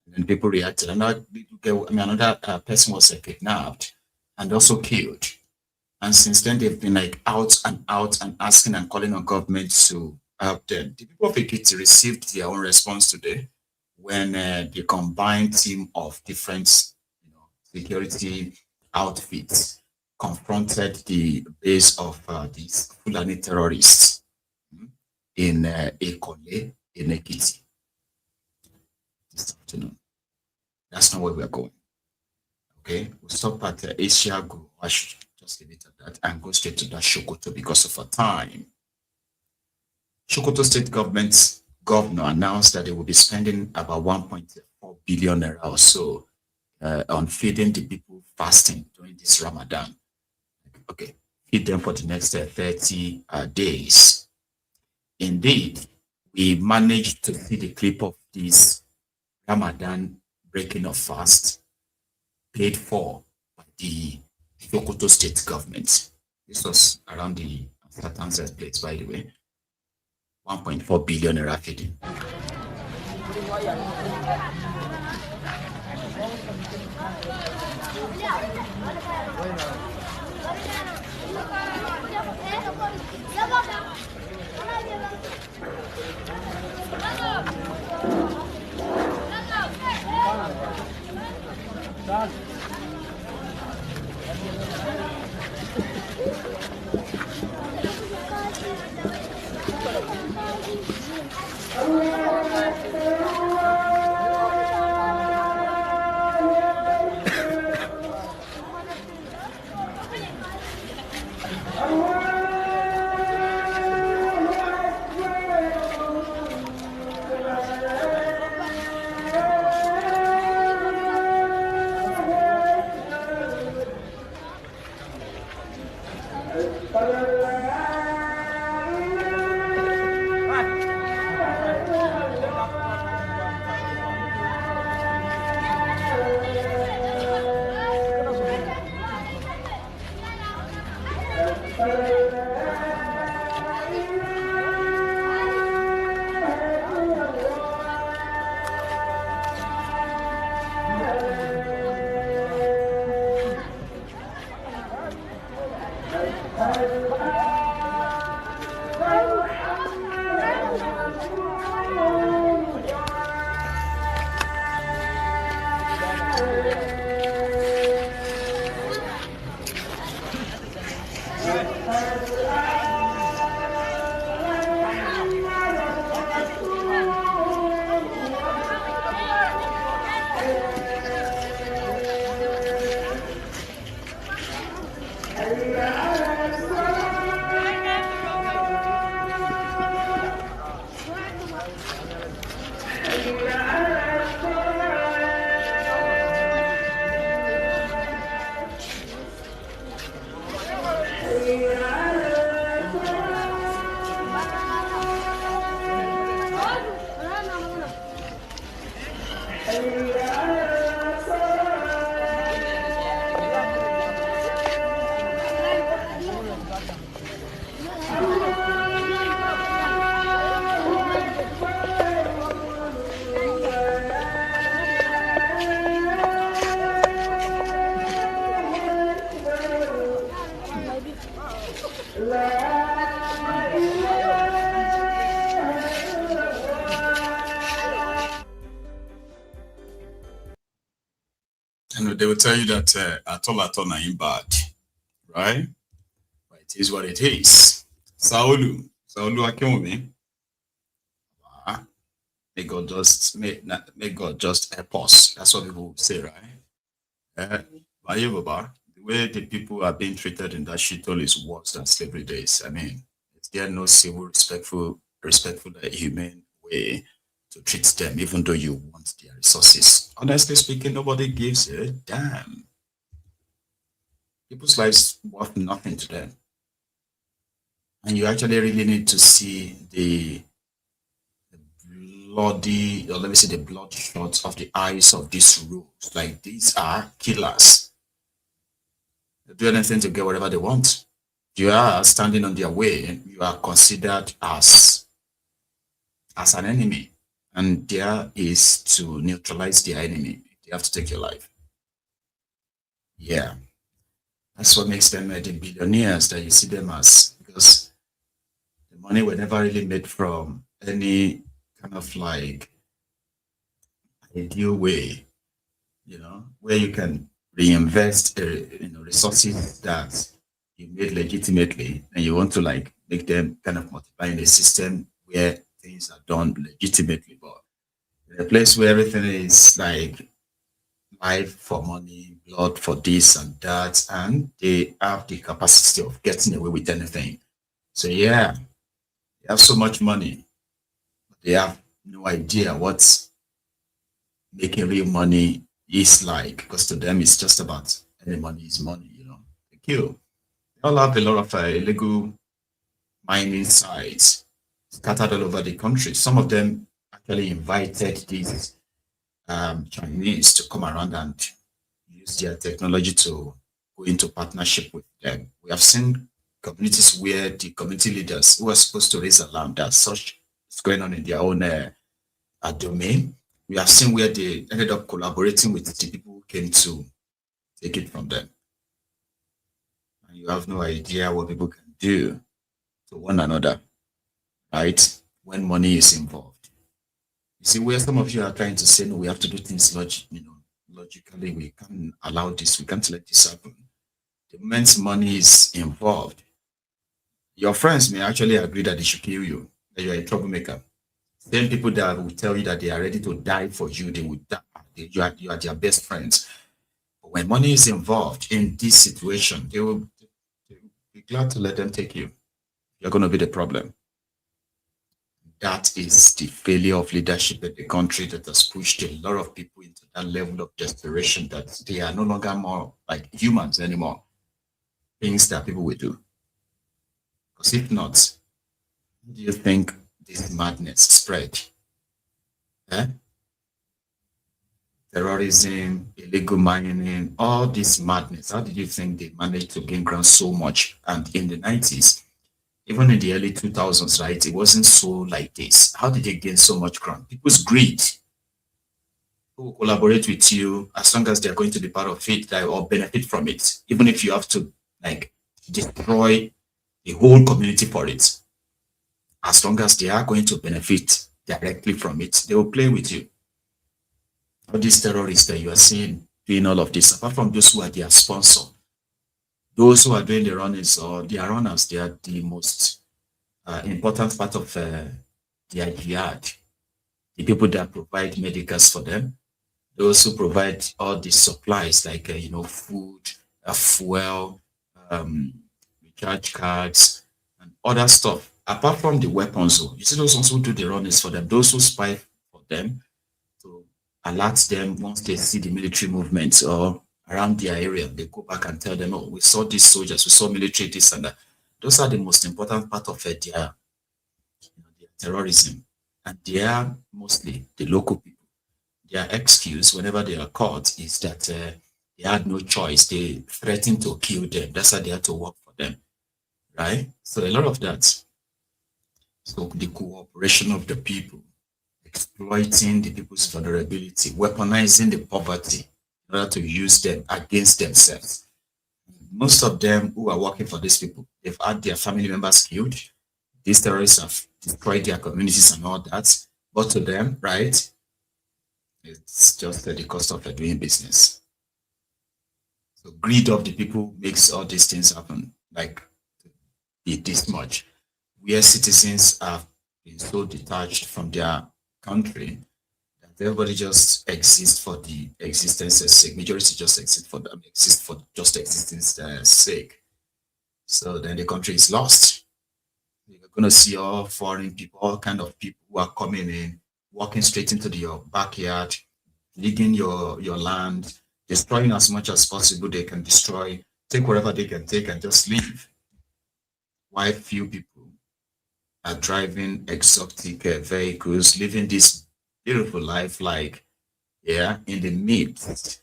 And then people reacted. Another little girl, another person was kidnapped and also killed. And since then, they've been like out and asking and calling on government to help them. The people of Ekiti received their own response today when the combined team of different security outfits confronted the base of these Fulani terrorists in Ekole, in Ekiti this afternoon. That's not where we're going. Okay, we'll stop at Ishagu. I should just leave it at that and go straight to that Sokoto because of our time. Sokoto State Government's governor announced that they will be spending about 1.4 billion naira or so on feeding the people fasting during this Ramadan. Okay, feed them for the next 30 days. Indeed, we managed to see the clip of this Ramadan breaking of fast paid for by the Sokoto State Government. This was around the Satan's place, by the way. 1.4 billion naira feeding. And they will tell you that at all ain't bad, right? But it is what it is. Saulu Akinwumi. May God just help us. That's what people say, right? Maiyegun, the way the people are being treated in that shithole is worse than slavery days. I mean, is there no civil, respectful, humane way to treat them, even though you want their resources? Honestly speaking, nobody gives a damn. People's lives worth nothing to them. And you actually really need to see the bloody, or let me say the bloodshot of the eyes of these rules. Like, these are killers. They do anything to get whatever they want. You are standing on their way, you are considered as an enemy. And there is to neutralize their enemy. They have to take your life. Yeah. That's what makes them the billionaires that you see them as, because the money were never really made from any kind of like ideal way, where you can reinvest resources that you made legitimately, and you want to like make them kind of multiply in a system where things are done legitimately. But in a place where everything is like life for money, blood for this and that, and they have the capacity of getting away with anything. So yeah, they have so much money, but they have no idea what making real money is like, because to them it's just about any money is money, They kill. They all have a lot of illegal mining sites scattered all over the country. Some of them actually invited these Chinese to come around and use their technology to go into partnership with them. We have seen communities where the community leaders who are supposed to raise alarm that such is going on in their own domain. We have seen where they ended up collaborating with the people who came to take it from them. And you have no idea what people can do to one another, right? When money is involved. You see, where some of you are trying to say, no, we have to do things logically, we can't allow this, we can't let this happen. The moment money is involved, your friends may actually agree that they should kill you, that you're a troublemaker. Then people that will tell you that they are ready to die for you, they will die. You are their best friends. But when money is involved in this situation, they will be glad to let them take you. You're going to be the problem. That is the failure of leadership in the country that has pushed a lot of people into that level of desperation that they are no longer more like humans anymore. Things that people will do. Because if not, how do you think this madness spread? Terrorism, illegal mining, all this madness. How did you think they managed to gain ground so much? And in the 90s, even in the early 2000s, right, it wasn't so like this. How did they gain so much ground? People's greed. Who will collaborate with you as long as they're going to be part of it or benefit from it, even if you have to like destroy the whole community for it. As long as they are going to benefit directly from it, they will play with you. All these terrorists that you are seeing doing all of this, apart from those who are their sponsor, those who are doing the runners or their runners, they are the most important part of their jihad. The people that provide medicals for them, those who provide all the supplies like food, fuel, recharge cards, and other stuff. Apart from the weapons, you see those ones who do the runners for them, those who spy for them to alert them once they see the military movements or around their area, they go back and tell them, oh, we saw these soldiers, we saw military, this and that. Those are the most important part of their terrorism. And they are mostly the local people. Their excuse whenever they are caught is that they had no choice. They threatened to kill them. That's why they had to work for them, right? So a lot of that. So the cooperation of the people, exploiting the people's vulnerability, weaponizing the poverty in order to use them against themselves. Most of them who are working for these people, they've had their family members killed. These terrorists have destroyed their communities and all that. But to them, right, it's just the cost of doing business. So greed of the people makes all these things happen, like this much. Where citizens have been so detached from their country that Everybody just exists for the existence's sake. Majority just exist for just existence sake. So then the country is lost. You're going to see all foreign people, all kind of people who are coming in, walking straight into your backyard, digging your land, destroying as much as possible they can destroy, take whatever they can take and just leave. Why few people are driving exotic vehicles, living this beautiful life like, yeah, in the midst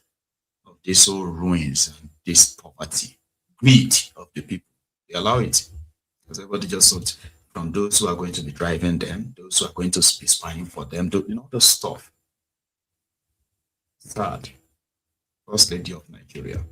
of this whole ruins and this poverty, greed of the people. They allow it. Because everybody just thought, from those who are going to be driving them, those who are going to be spying for them, the stuff. Sad. First Lady of Nigeria.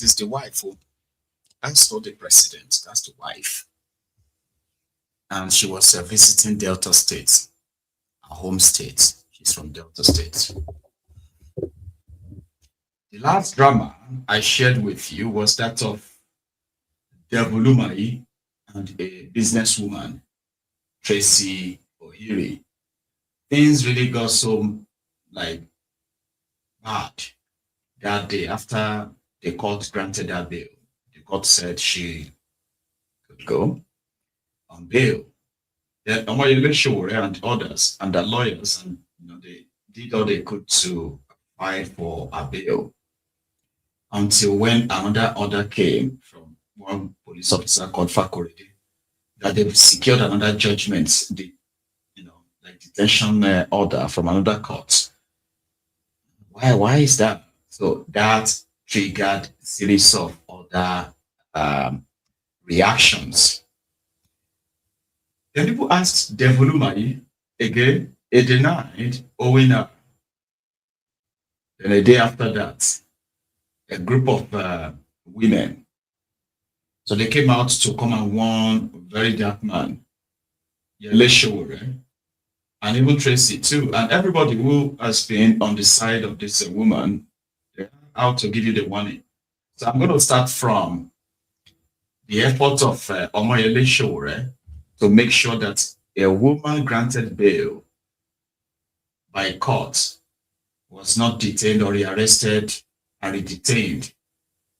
This is the wife. I saw the president. That's the wife. And she was visiting Delta State, her home state. She's from Delta State. The last drama I shared with you was that of Devalues and a businesswoman, Tracy O'Hiri. Things really got so bad that day after the court granted her bail. The court said she could go on bail. Then Maiyegun Sharia and others and the lawyers, and they did all they could to fight for a bail until when another order came from one police officer called Fakorede that they've secured another judgment, detention order from another court. Why is that? So that triggered a series of other reactions. Then people asked Devalues again, he denied owing up. Then a day after that, a group of women, so they came out to come and warn a very dark man, Yele Showore, and even Tracy too, and everybody who has been on the side of this woman, they're out to give you the warning. So I'm going to start from the effort of Maiyegun Sharia to make sure that a woman granted bail by court was not detained or rearrested and re-detained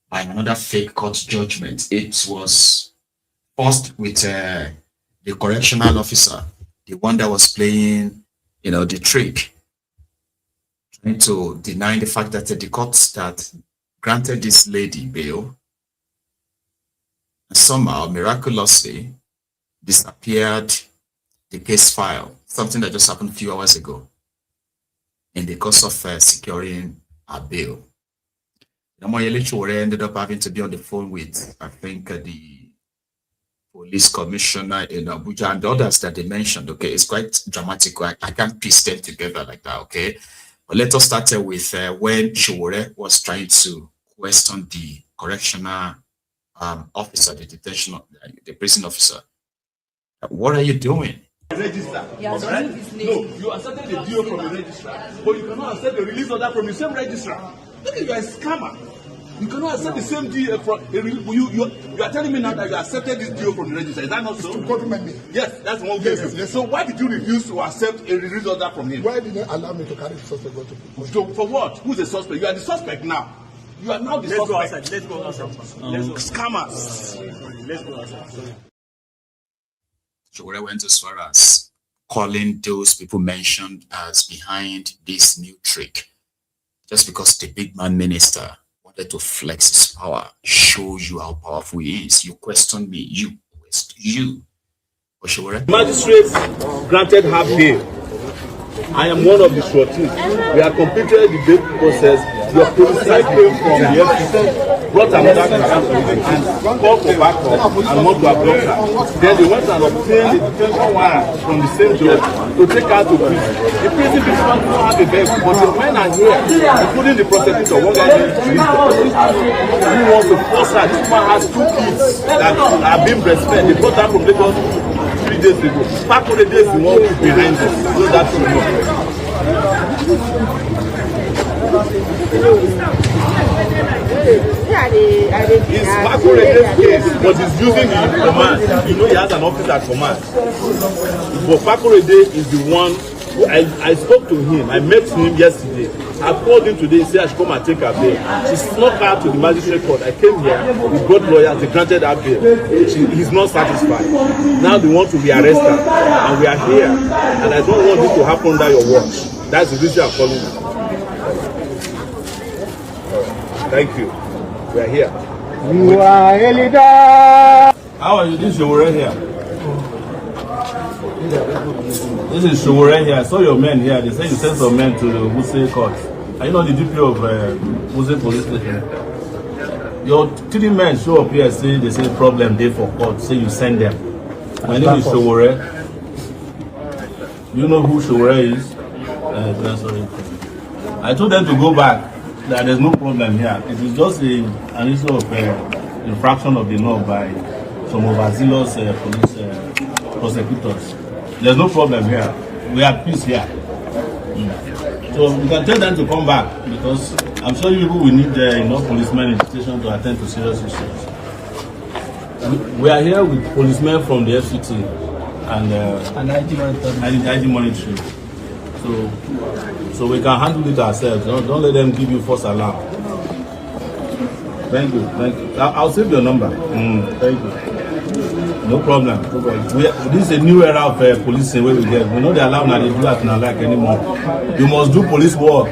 by another fake court judgment. It was first with the correctional officer, the one that was playing, the trick, trying to deny the fact that the court that granted this lady bail somehow miraculously disappeared the case file, something that just happened a few hours ago in the course of securing a bail. Maiyegun Sharia ended up having to be on the phone with, I think, the police commissioner in Abuja and others that they mentioned. Okay, it's quite dramatic. I can't piece them together like that. Okay, but let us start with when Sharia was trying to question the correctional officer, the prison officer. What are you doing? Register. Yes, right? No, you accepted the deal from the registrar, but you cannot accept the release order from the same registrar. Look at you, are a scammer. You cannot accept the same deal from you are telling me now that you accepted this deal from the registrar. Is that not so? Yes, that's one case. Yes. So why did you refuse to accept a release order from him? Why didn't you allow me to carry the suspect go to court? So for what? Who's the suspect? You are the suspect now. You are now the Let's go suspect. outside. Let's go outside. Scammers. Let's go outside. Charade went as far as calling those people mentioned as behind this new trick. Just because the big man minister wanted to flex his power, show you how powerful he is. You question me, you. Magistrates granted her bail. I am one of the sureties. We have completed the bail process. Your police came from the FCC, brought another and called for backup and want to abduct her. Then they went and obtained a detention warrant from the same judge to take her to prison. The prison people don't have a bail, but the men are here, including the prosecutor. One guy named who wants to force her. This man has 2 kids that are being breastfed. They brought her from Lagos 3 days ago. Back on the days, the one behind us. So that's enough. It's Fakorede's case, but he's using the command. You know, he has an office at command. But Fakorede is the one. I spoke to him. I met him yesterday. I called him today. He said I should come and take her bail. She snuck out to the magistrate court. I came here. We got lawyers. They granted her bail. He's not satisfied. Now they want to rearrest her, and we are here. And I don't want this to happen under your watch. That's the reason I'm calling you. Thank you. We are here. You are a leader. How are you? This is Showore here. This is Showore here. I saw your men here. They say you sent some men to the Wuse court. Are you not the DPO of Wuse police station? Your 3 men show up here. Say they say problem day for court. Say you send them. My name is Showore. You know who Showore is? Sorry. I told them to go back. That there's no problem here. It is just an issue of infraction of the law by some overzealous police prosecutors. There's no problem here. We have peace here. So you can tell them to come back because I'm sure you people will need enough policemen in the station to attend to serious issues. We are here with policemen from the FCT and ID monitoring. So we can handle it ourselves. Don't let them give you false alarm. Thank you. I'll save your number. Thank you. No problem. This is a new era of policing where we get. We know the alarm that they do that not like anymore. You must do police work.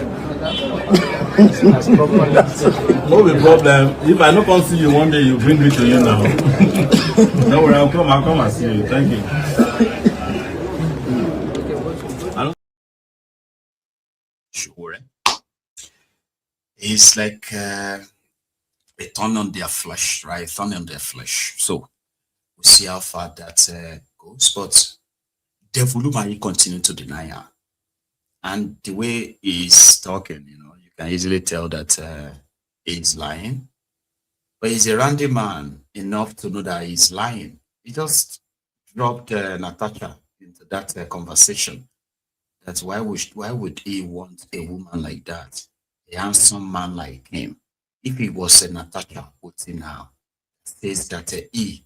No be problem. If I don't come see you one day, you bring me to you now. Don't worry, I'll come and see you. Thank you. Sure. It's like a thorn on their flesh, right? Thorn on their flesh. So we see how far that goes. But Devulumai continue to deny her. And the way he's talking, you can easily tell that he's lying. But he's a randy man enough to know that he's lying. He just dropped Natasha into that conversation. That's why would he want a woman like that? A handsome man like him. If he was a Natasha what's in now, says that the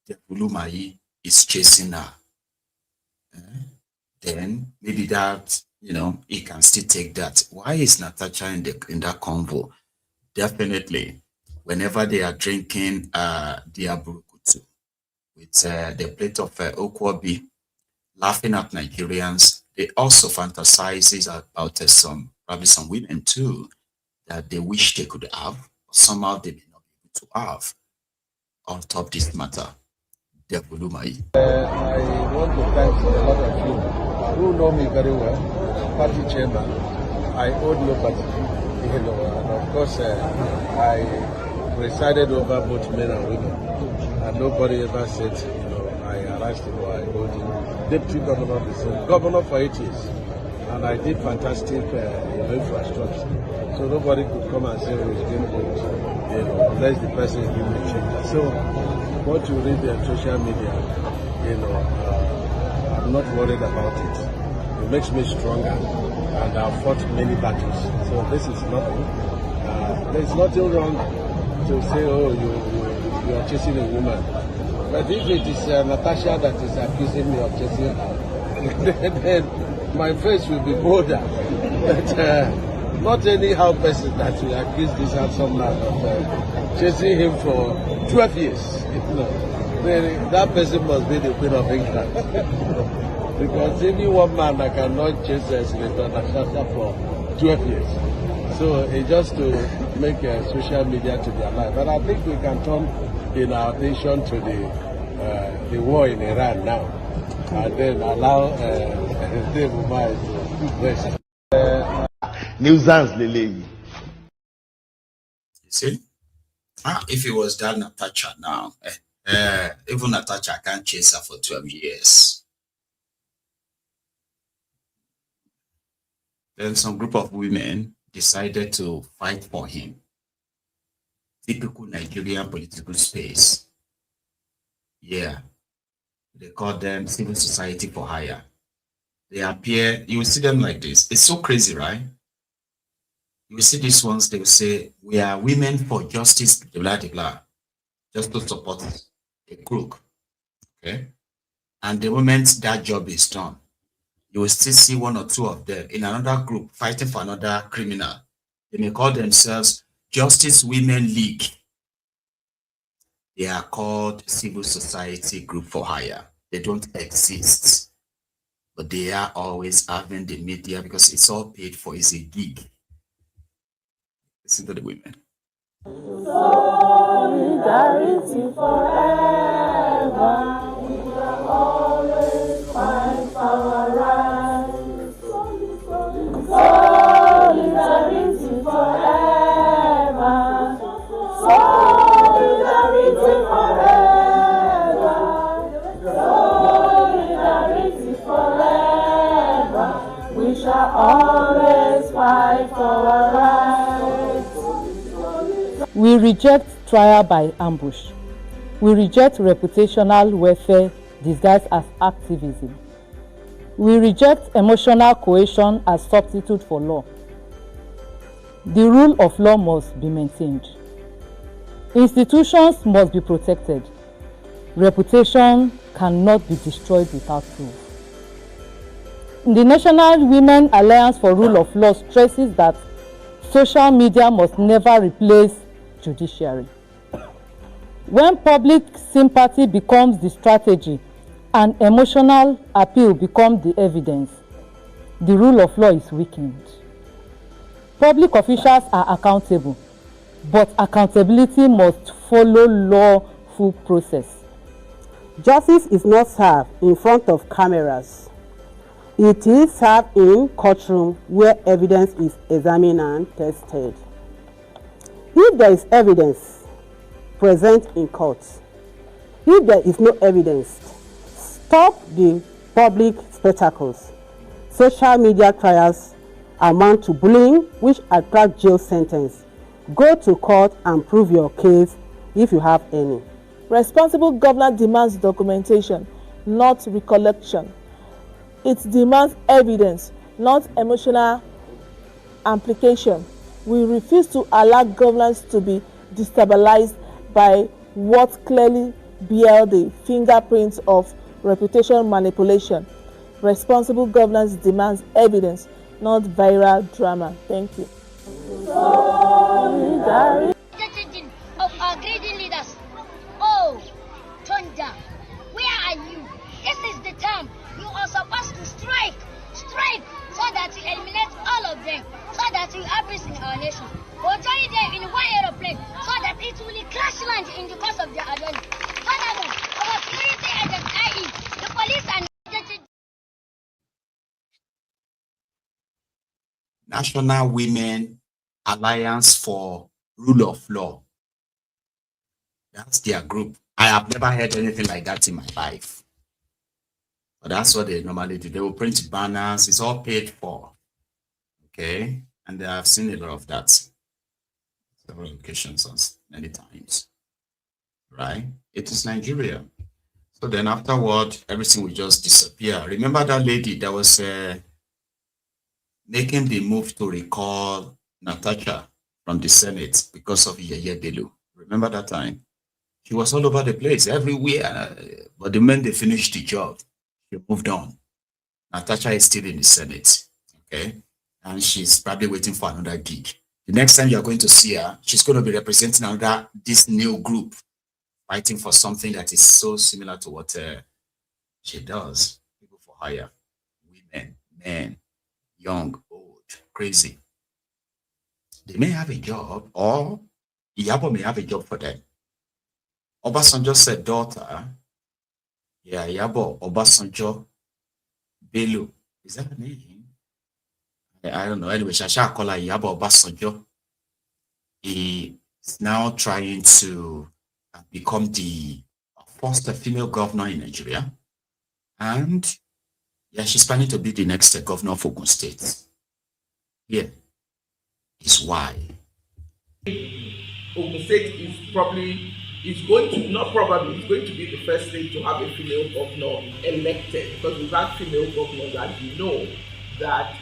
Devulumai is chasing her. Then maybe that, he can still take that. Why is Natasha in that convo? Definitely, whenever they are drinking diaburukutu with the plate of okwabi, laughing at Nigerians, they also fantasizes about probably some women too, that they wish they could have, or somehow they may not be able to have. On top of this matter, Devulumai. I want to thank a lot of you who know me very well, party chairman. I owed nobody, and of course I presided over both men and women, and nobody ever said, I harassed him or I owed him. Deputy governor, the same governor for 8 years, and I did fantastic infrastructure. So nobody could come and say we didn't do it, unless the person give me change. So what you read on social media, I'm not worried about it. It makes me stronger, and I've fought many battles. So this is nothing. There's nothing wrong to say, oh, you are chasing a woman. But if it is Natasha that is accusing me of chasing her, then my face will be bolder. But not anyhow person that will accuse this handsome man of chasing him for 12 years. That person must be the Queen of England. Because any one man that cannot chase a Senator Natasha for 12 years. So it's just to make social media to their life. But I think we can turn in our attention to the war in Iran now. And then allow Dave Umar to rest. Nuisance, Lily. You see? If it was that Natasha now, even Natasha can't chase her for 12 years. Then some group of women decided to fight for him. Typical Nigerian political space. Yeah. They call them civil society for hire. They appear, you will see them like this. It's so crazy, right? You will see these ones, they will say, we are women for justice, blah, blah, blah, just to support a crook. Okay? And the moment that job is done, you will still see one or two of them in another group fighting for another criminal. They may call themselves Justice Women League. They are called civil society group for hire. They don't exist. But they are always having the media because it's all paid for. It's a gig. Listen to the women. Solidarity forever. We will always fight for our rights. Solidarity forever. Solidarity forever. Solidarity forever. We shall always fight for our rights. We reject trial by ambush. We reject reputational warfare disguised as activism. We reject emotional coercion as substitute for law. The rule of law must be maintained. Institutions must be protected. Reputation cannot be destroyed without proof. The National Women Alliance for Rule of Law stresses that social media must never replace judiciary. When public sympathy becomes the strategy and emotional appeal becomes the evidence, the rule of law is weakened. Public officials are accountable, but accountability must follow lawful process. Justice is not served in front of cameras. It is served in courtroom where evidence is examined and tested. If there is evidence present in court, if there is no evidence, stop the public spectacles. Social media trials amount to bullying, which attract jail sentence. Go to court and prove your case if you have any. Responsible governance demands documentation, not recollection. It demands evidence, not emotional amplification. We refuse to allow governance to be destabilized by what clearly bear the fingerprints of reputation manipulation. Responsible governance demands evidence, not viral drama. Thank you. Solidarity of our greedy leaders. Oh, Tonja, where are you? This is the time you are supposed to strike, so that we eliminate all of them, so that we have peace in our nation. We'll join them in one aeroplane, so that it will crash land in the course of their journey. Furthermore, our security agents, i.e., the police and National Women Alliance for Rule of Law. That's their group. I have never heard anything like that in my life. But that's what they normally do. They will print banners. It's all paid for. Okay? And I've seen a lot of that. Several occasions many times. Right? It is Nigeria. So then afterward, everything will just disappear. Remember that lady that was making the move to recall Natasha from the Senate because of Yeye Bello. Remember that time? She was all over the place, everywhere. But the moment they finished the job, she moved on. Natasha is still in the Senate. Okay? and she's probably waiting for another gig. The next time you're going to see her, she's going to be representing this new group, fighting for something that is so similar to what she does. People for hire, women, men, young, old, crazy. They may have a job, or Iyabo may have a job for them. Obasanjo said daughter. Yeah, Iyabo, Obasanjo, Bello. Is that her name? I don't know. Anyway, Shasha call her Iyabo Obasanjo. He is now trying to become the first female governor in Nigeria. And yeah, she's planning to be the next governor of Ogun State. Yeah, is why. Ogun State is probably, it's going to be the first state to have a female governor elected, because we've had female governors, as you know, that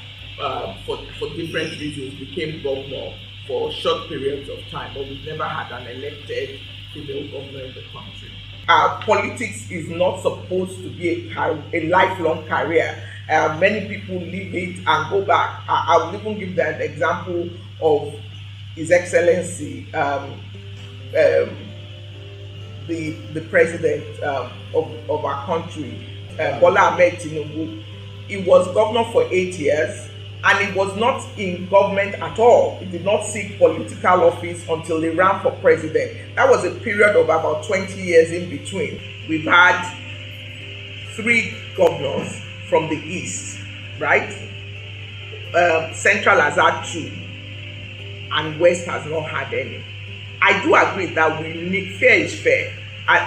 for different reasons became governor for short periods of time, but we've never had an elected female governor in the country. Politics is not supposed to be a lifelong career. Many people leave it and go back. I will even give that example of His Excellency, the president of our country, Bola Ahmed Tinubu. He was governor for 8 years, and he was not in government at all. He did not seek political office until he ran for president. That was a period of about 20 years in between. We've had 3 governors from the east, right? Central has had 2, and West has not had any. I do agree that we need, fair is fair.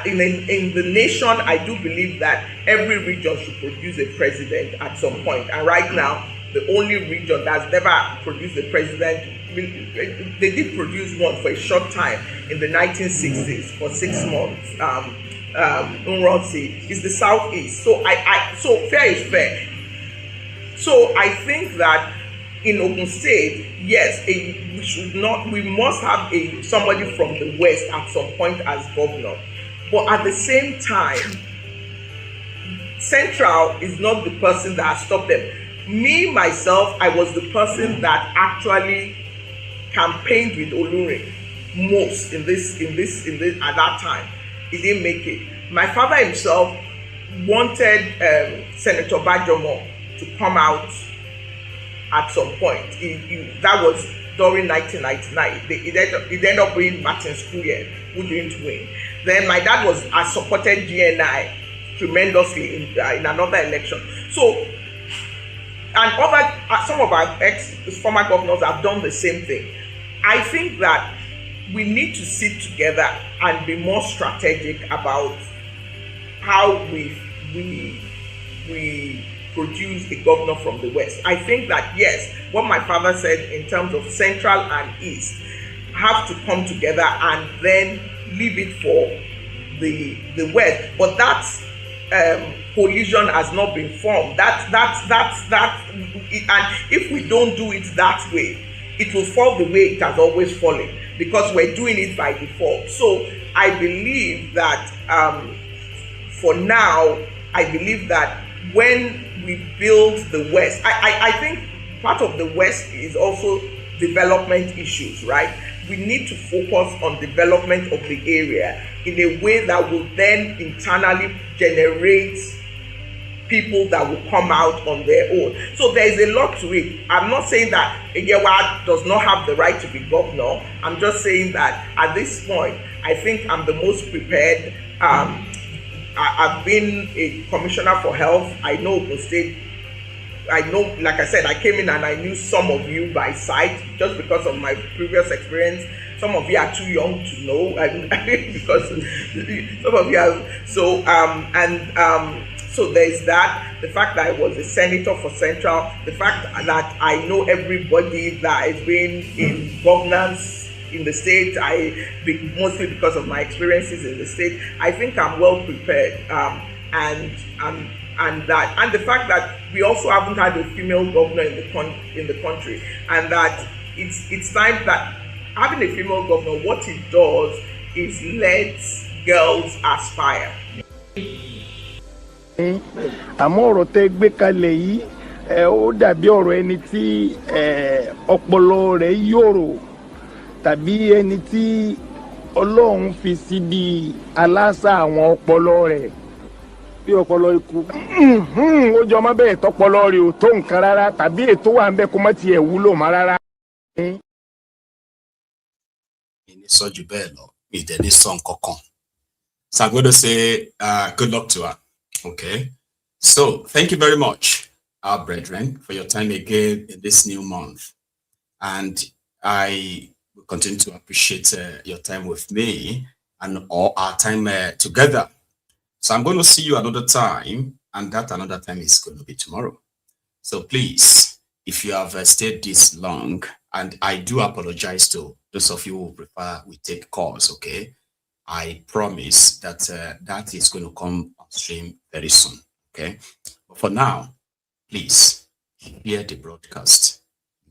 In the nation, I do believe that every region should produce a president at some point. And right now, the only region that's never produced a president, they did produce one for a short time in the 1960s for 6 months. Unronsi is the southeast. So so fair is fair. So I think that in Ogun State, yes, we must have somebody from the west at some point as governor. But at the same time, Central is not the person that has stopped them. Me, myself, I was the person that actually campaigned with Olure most in this at that time. He didn't make it. My father himself wanted Senator Bajomo to come out at some point. That was during 1999. It ended up being Martin Skuyen who didn't win. Then my dad supported GNI tremendously in another election. So, and some of our former governors have done the same thing. I think that we need to sit together and be more strategic about how we produce a governor from the West. I think that, yes, what my father said in terms of Central and East have to come together and then leave it for the West. But that coalition has not been formed. And if we don't do it that way, it will fall the way it has always fallen, because we're doing it by default. So I believe that for now, I believe that when we build the West, I think part of the West is also development issues, right? We need to focus on development of the area in a way that will then internally generate people that will come out on their own. So there is a lot to it. I'm not saying that Egewa does not have the right to be governor. I'm just saying that at this point, I think I'm the most prepared. I've been a commissioner for health. I know Ogun State. I know, like I said, I came in and I knew some of you by sight just because of my previous experience. Some of you are too young to know, because some of you are so there's that. The fact that I was a senator for Central, the fact that I know everybody that has been in governance in the state, mostly because of my experiences in the state, I think I'm well prepared. And the fact that we also haven't had a female governor in the country, and that it's time that having a female governor, what it does is let girls aspire. àmọ́ ọ̀rọ̀ tẹ́ gbé kalẹ̀ yìí ó dàbí ọ̀rọ̀ ẹni tí ọpọlọ rẹ̀ yòrò tàbí ẹni tí Ọlọ́run fi síbi aláṣà àwọn ọpọlọ rẹ̀ bí ọpọlọ ikú. Ó jọ mọ́ bẹ́ẹ̀ tọpọlọ rẹ̀ ò tó nǹkan rárá tàbí ètò wà ń bẹ kó má tiẹ̀ wúlò mọ́ rárá. Soju Bello, Mideni Song Kokon. So I'm going to say good luck to her. Okay. So thank you very much, our brethren, for your time again in this new month. And I will continue to appreciate your time with me and all our time together. So I'm going to see you another time, and that another time is going to be tomorrow. So please, if you have stayed this long, and I do apologize to those of you who prefer we take calls, okay? I promise that that is going to come on stream very soon, okay? But for now, please share the broadcast,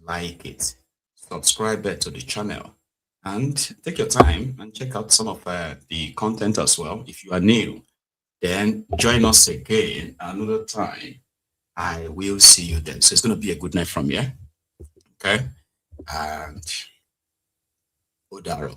like it, subscribe to the channel, and take your time and check out some of the content as well. If you are new, then join us again another time. I will see you then. So it's going to be a good night from here, okay? And Odaro.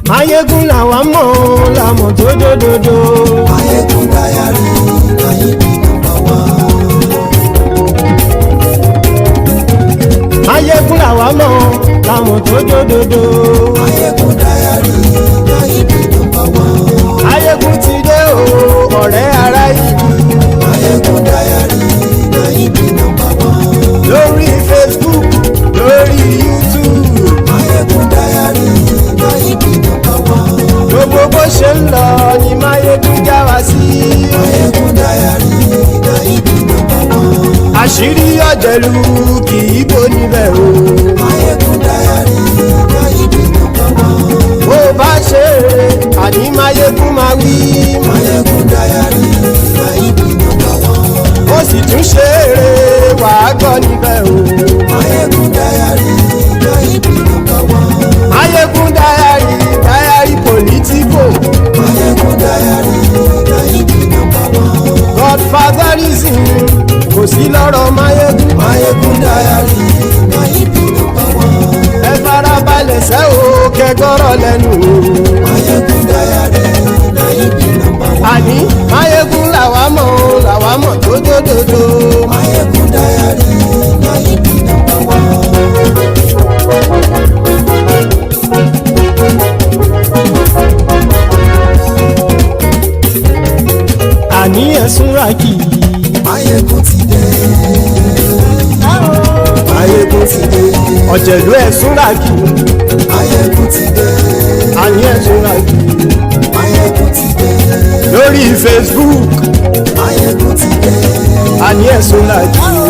Maiyegun làwa mọ̀ làmọ̀ tó dòdòdò. Maiyegun dayari Maiyegun number one. Maiyegun làwa mọ̀ làmọ̀ tó dòdòdò. Maiyegun dayari Maiyegun number one. Maiyegun ti dé o ọ̀rẹ́ ara ìlú. Maiyegun dayari Maiyegun number one. Lórí Facebook lórí YouTube. Maiyegun dayari Maiyegun number one. Gbogbo bó ṣe ń lọ ni Maiyegun já wa sí. Maiyegun dayari Maiyegun number one. Àṣírí ọ̀jẹ̀lú kì í bò níbẹ̀ o. Maiyegun dayari Maiyegun number one. Bó bá ṣe àní Maiyegun máa wí. Maiyegun dayari Maiyegun number one. Ó sì tún ṣe eré wàá gbọ́ níbẹ̀ o. Maiyegun dayari Maiyegun number one. Maiyegun dayari Politico. Maiyegun dayari Maiyegun number one. Godfatherism kò sí lọ́rọ̀ Maiyegun. Maiyegun dayari Maiyegun number one. Ẹ farabalẹ̀ sẹ́ o kẹgọ́rọ̀ lẹ́nu. Maiyegun dayari Maiyegun number one. Àní Maiyegun làwa mọ̀ tó dòdòdò. Maiyegun dayari Maiyegun number one. Àní ẹ̀sùnra kì í. Maiyegun ti dé. Maiyegun ti dé. Ọ̀jẹ̀lú ẹ̀sùnra kì í. Maiyegun ti dé. Àní ẹ̀sùnra kì í. Maiyegun ti dé. Lórí Facebook. Maiyegun ti dé. Àní ẹ̀sùnra kì í.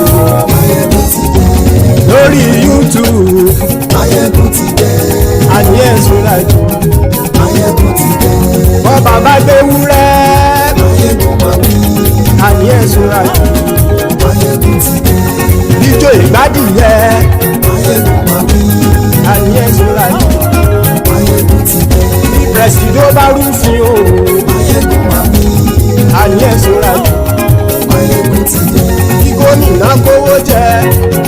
Maiyegun ti dé. Lórí YouTube. Maiyegun ti dé. Àní ẹ̀sùnra kì í. Maiyegun ti dé. Bọ́ bàbá gbé wúrẹ́. Maiyegun máa wí. Àní ẹ̀sùnra kì í. Maiyegun ti dé. Ijó ìgbádìyẹ. Maiyegun máa wí. Àní ẹ̀sùnra kì í. Maiyegun ti dé. Pẹ̀sìdó bá rúfin o. Maiyegun máa wí. Àní ẹ̀sùnra kì í. Maiyegun ti dé. Kí gómìnà kówó jẹ.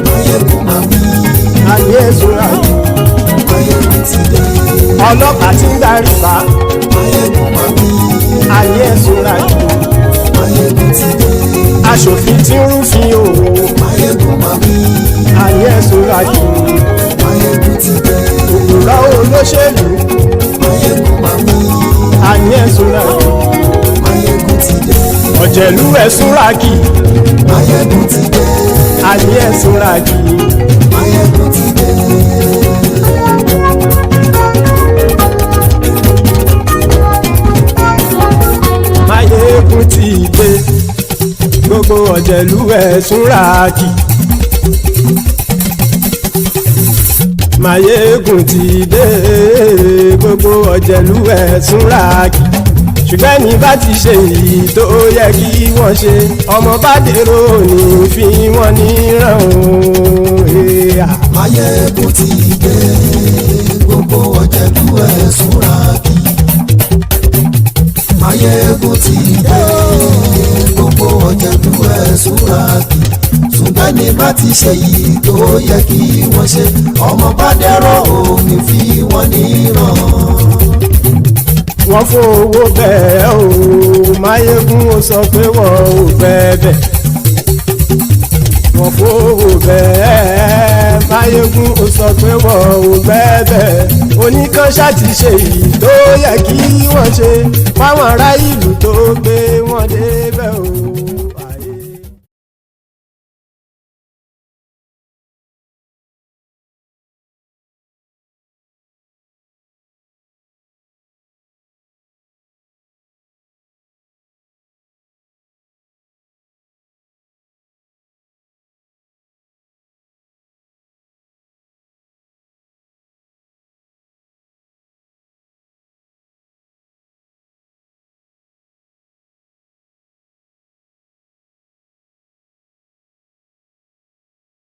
Maiyegun máa wí. Àní ẹ̀sùnra kì í. Maiyegun ti dé. Ọlọ́pàá ti ń darí bá. Maiyegun máa wí. Àní ẹ̀sùnra kì í. Maiyegun ti dé. Aṣòfin tí ń rúfin o. Maiyegun máa wí. Àní ẹ̀sùnra kì í. Maiyegun ti dé. Òkúra olóṣèlú. Maiyegun máa wí. Àní ẹ̀sùnra kì í. Maiyegun ti dé. Ọ̀jẹ̀lú ẹ̀sùnra kì í. Maiyegun ti dé. Àní ẹ̀sùnra kì í. Maiyegun ti dé. Maiyegun ti dé. Gbogbo ọ̀jẹ̀lú ẹ̀sùnra kì í. Maiyegun ti dé gbogbo ọ̀jẹ̀lú ẹ̀ súnra kì ṣùgbọ́n ní bá ti ṣe èyí tó yẹ kí wọ́n ṣe ọmọ bá dèrò ní fi wọ́n níran o. Maiyegun ti dé gbogbo ọ̀jẹ̀lú ẹ̀ súnra kì Maiyegun ti dé gbogbo ọ̀jẹ̀lú ẹ̀ súnra kì ṣùgbọ́n ní bá ti ṣe èyí tó yẹ kí wọ́n ṣe ọmọ bá dèrò ní fi wọ́n níran. Wọ́n fowó bẹ́ẹ̀ o Maiyegun ó sọ pé wọ́n ò fẹ́ bẹ́ẹ̀. Wọ́n fowó bẹ́ẹ̀ Maiyegun ó sọ pé wọ́n ò fẹ́ bẹ́ẹ̀. Oníkan ṣáàtì ṣe èyí tó yẹ kí wọ́n ṣe fáwọn ará ìlú tó gbé wọn débẹ̀ o.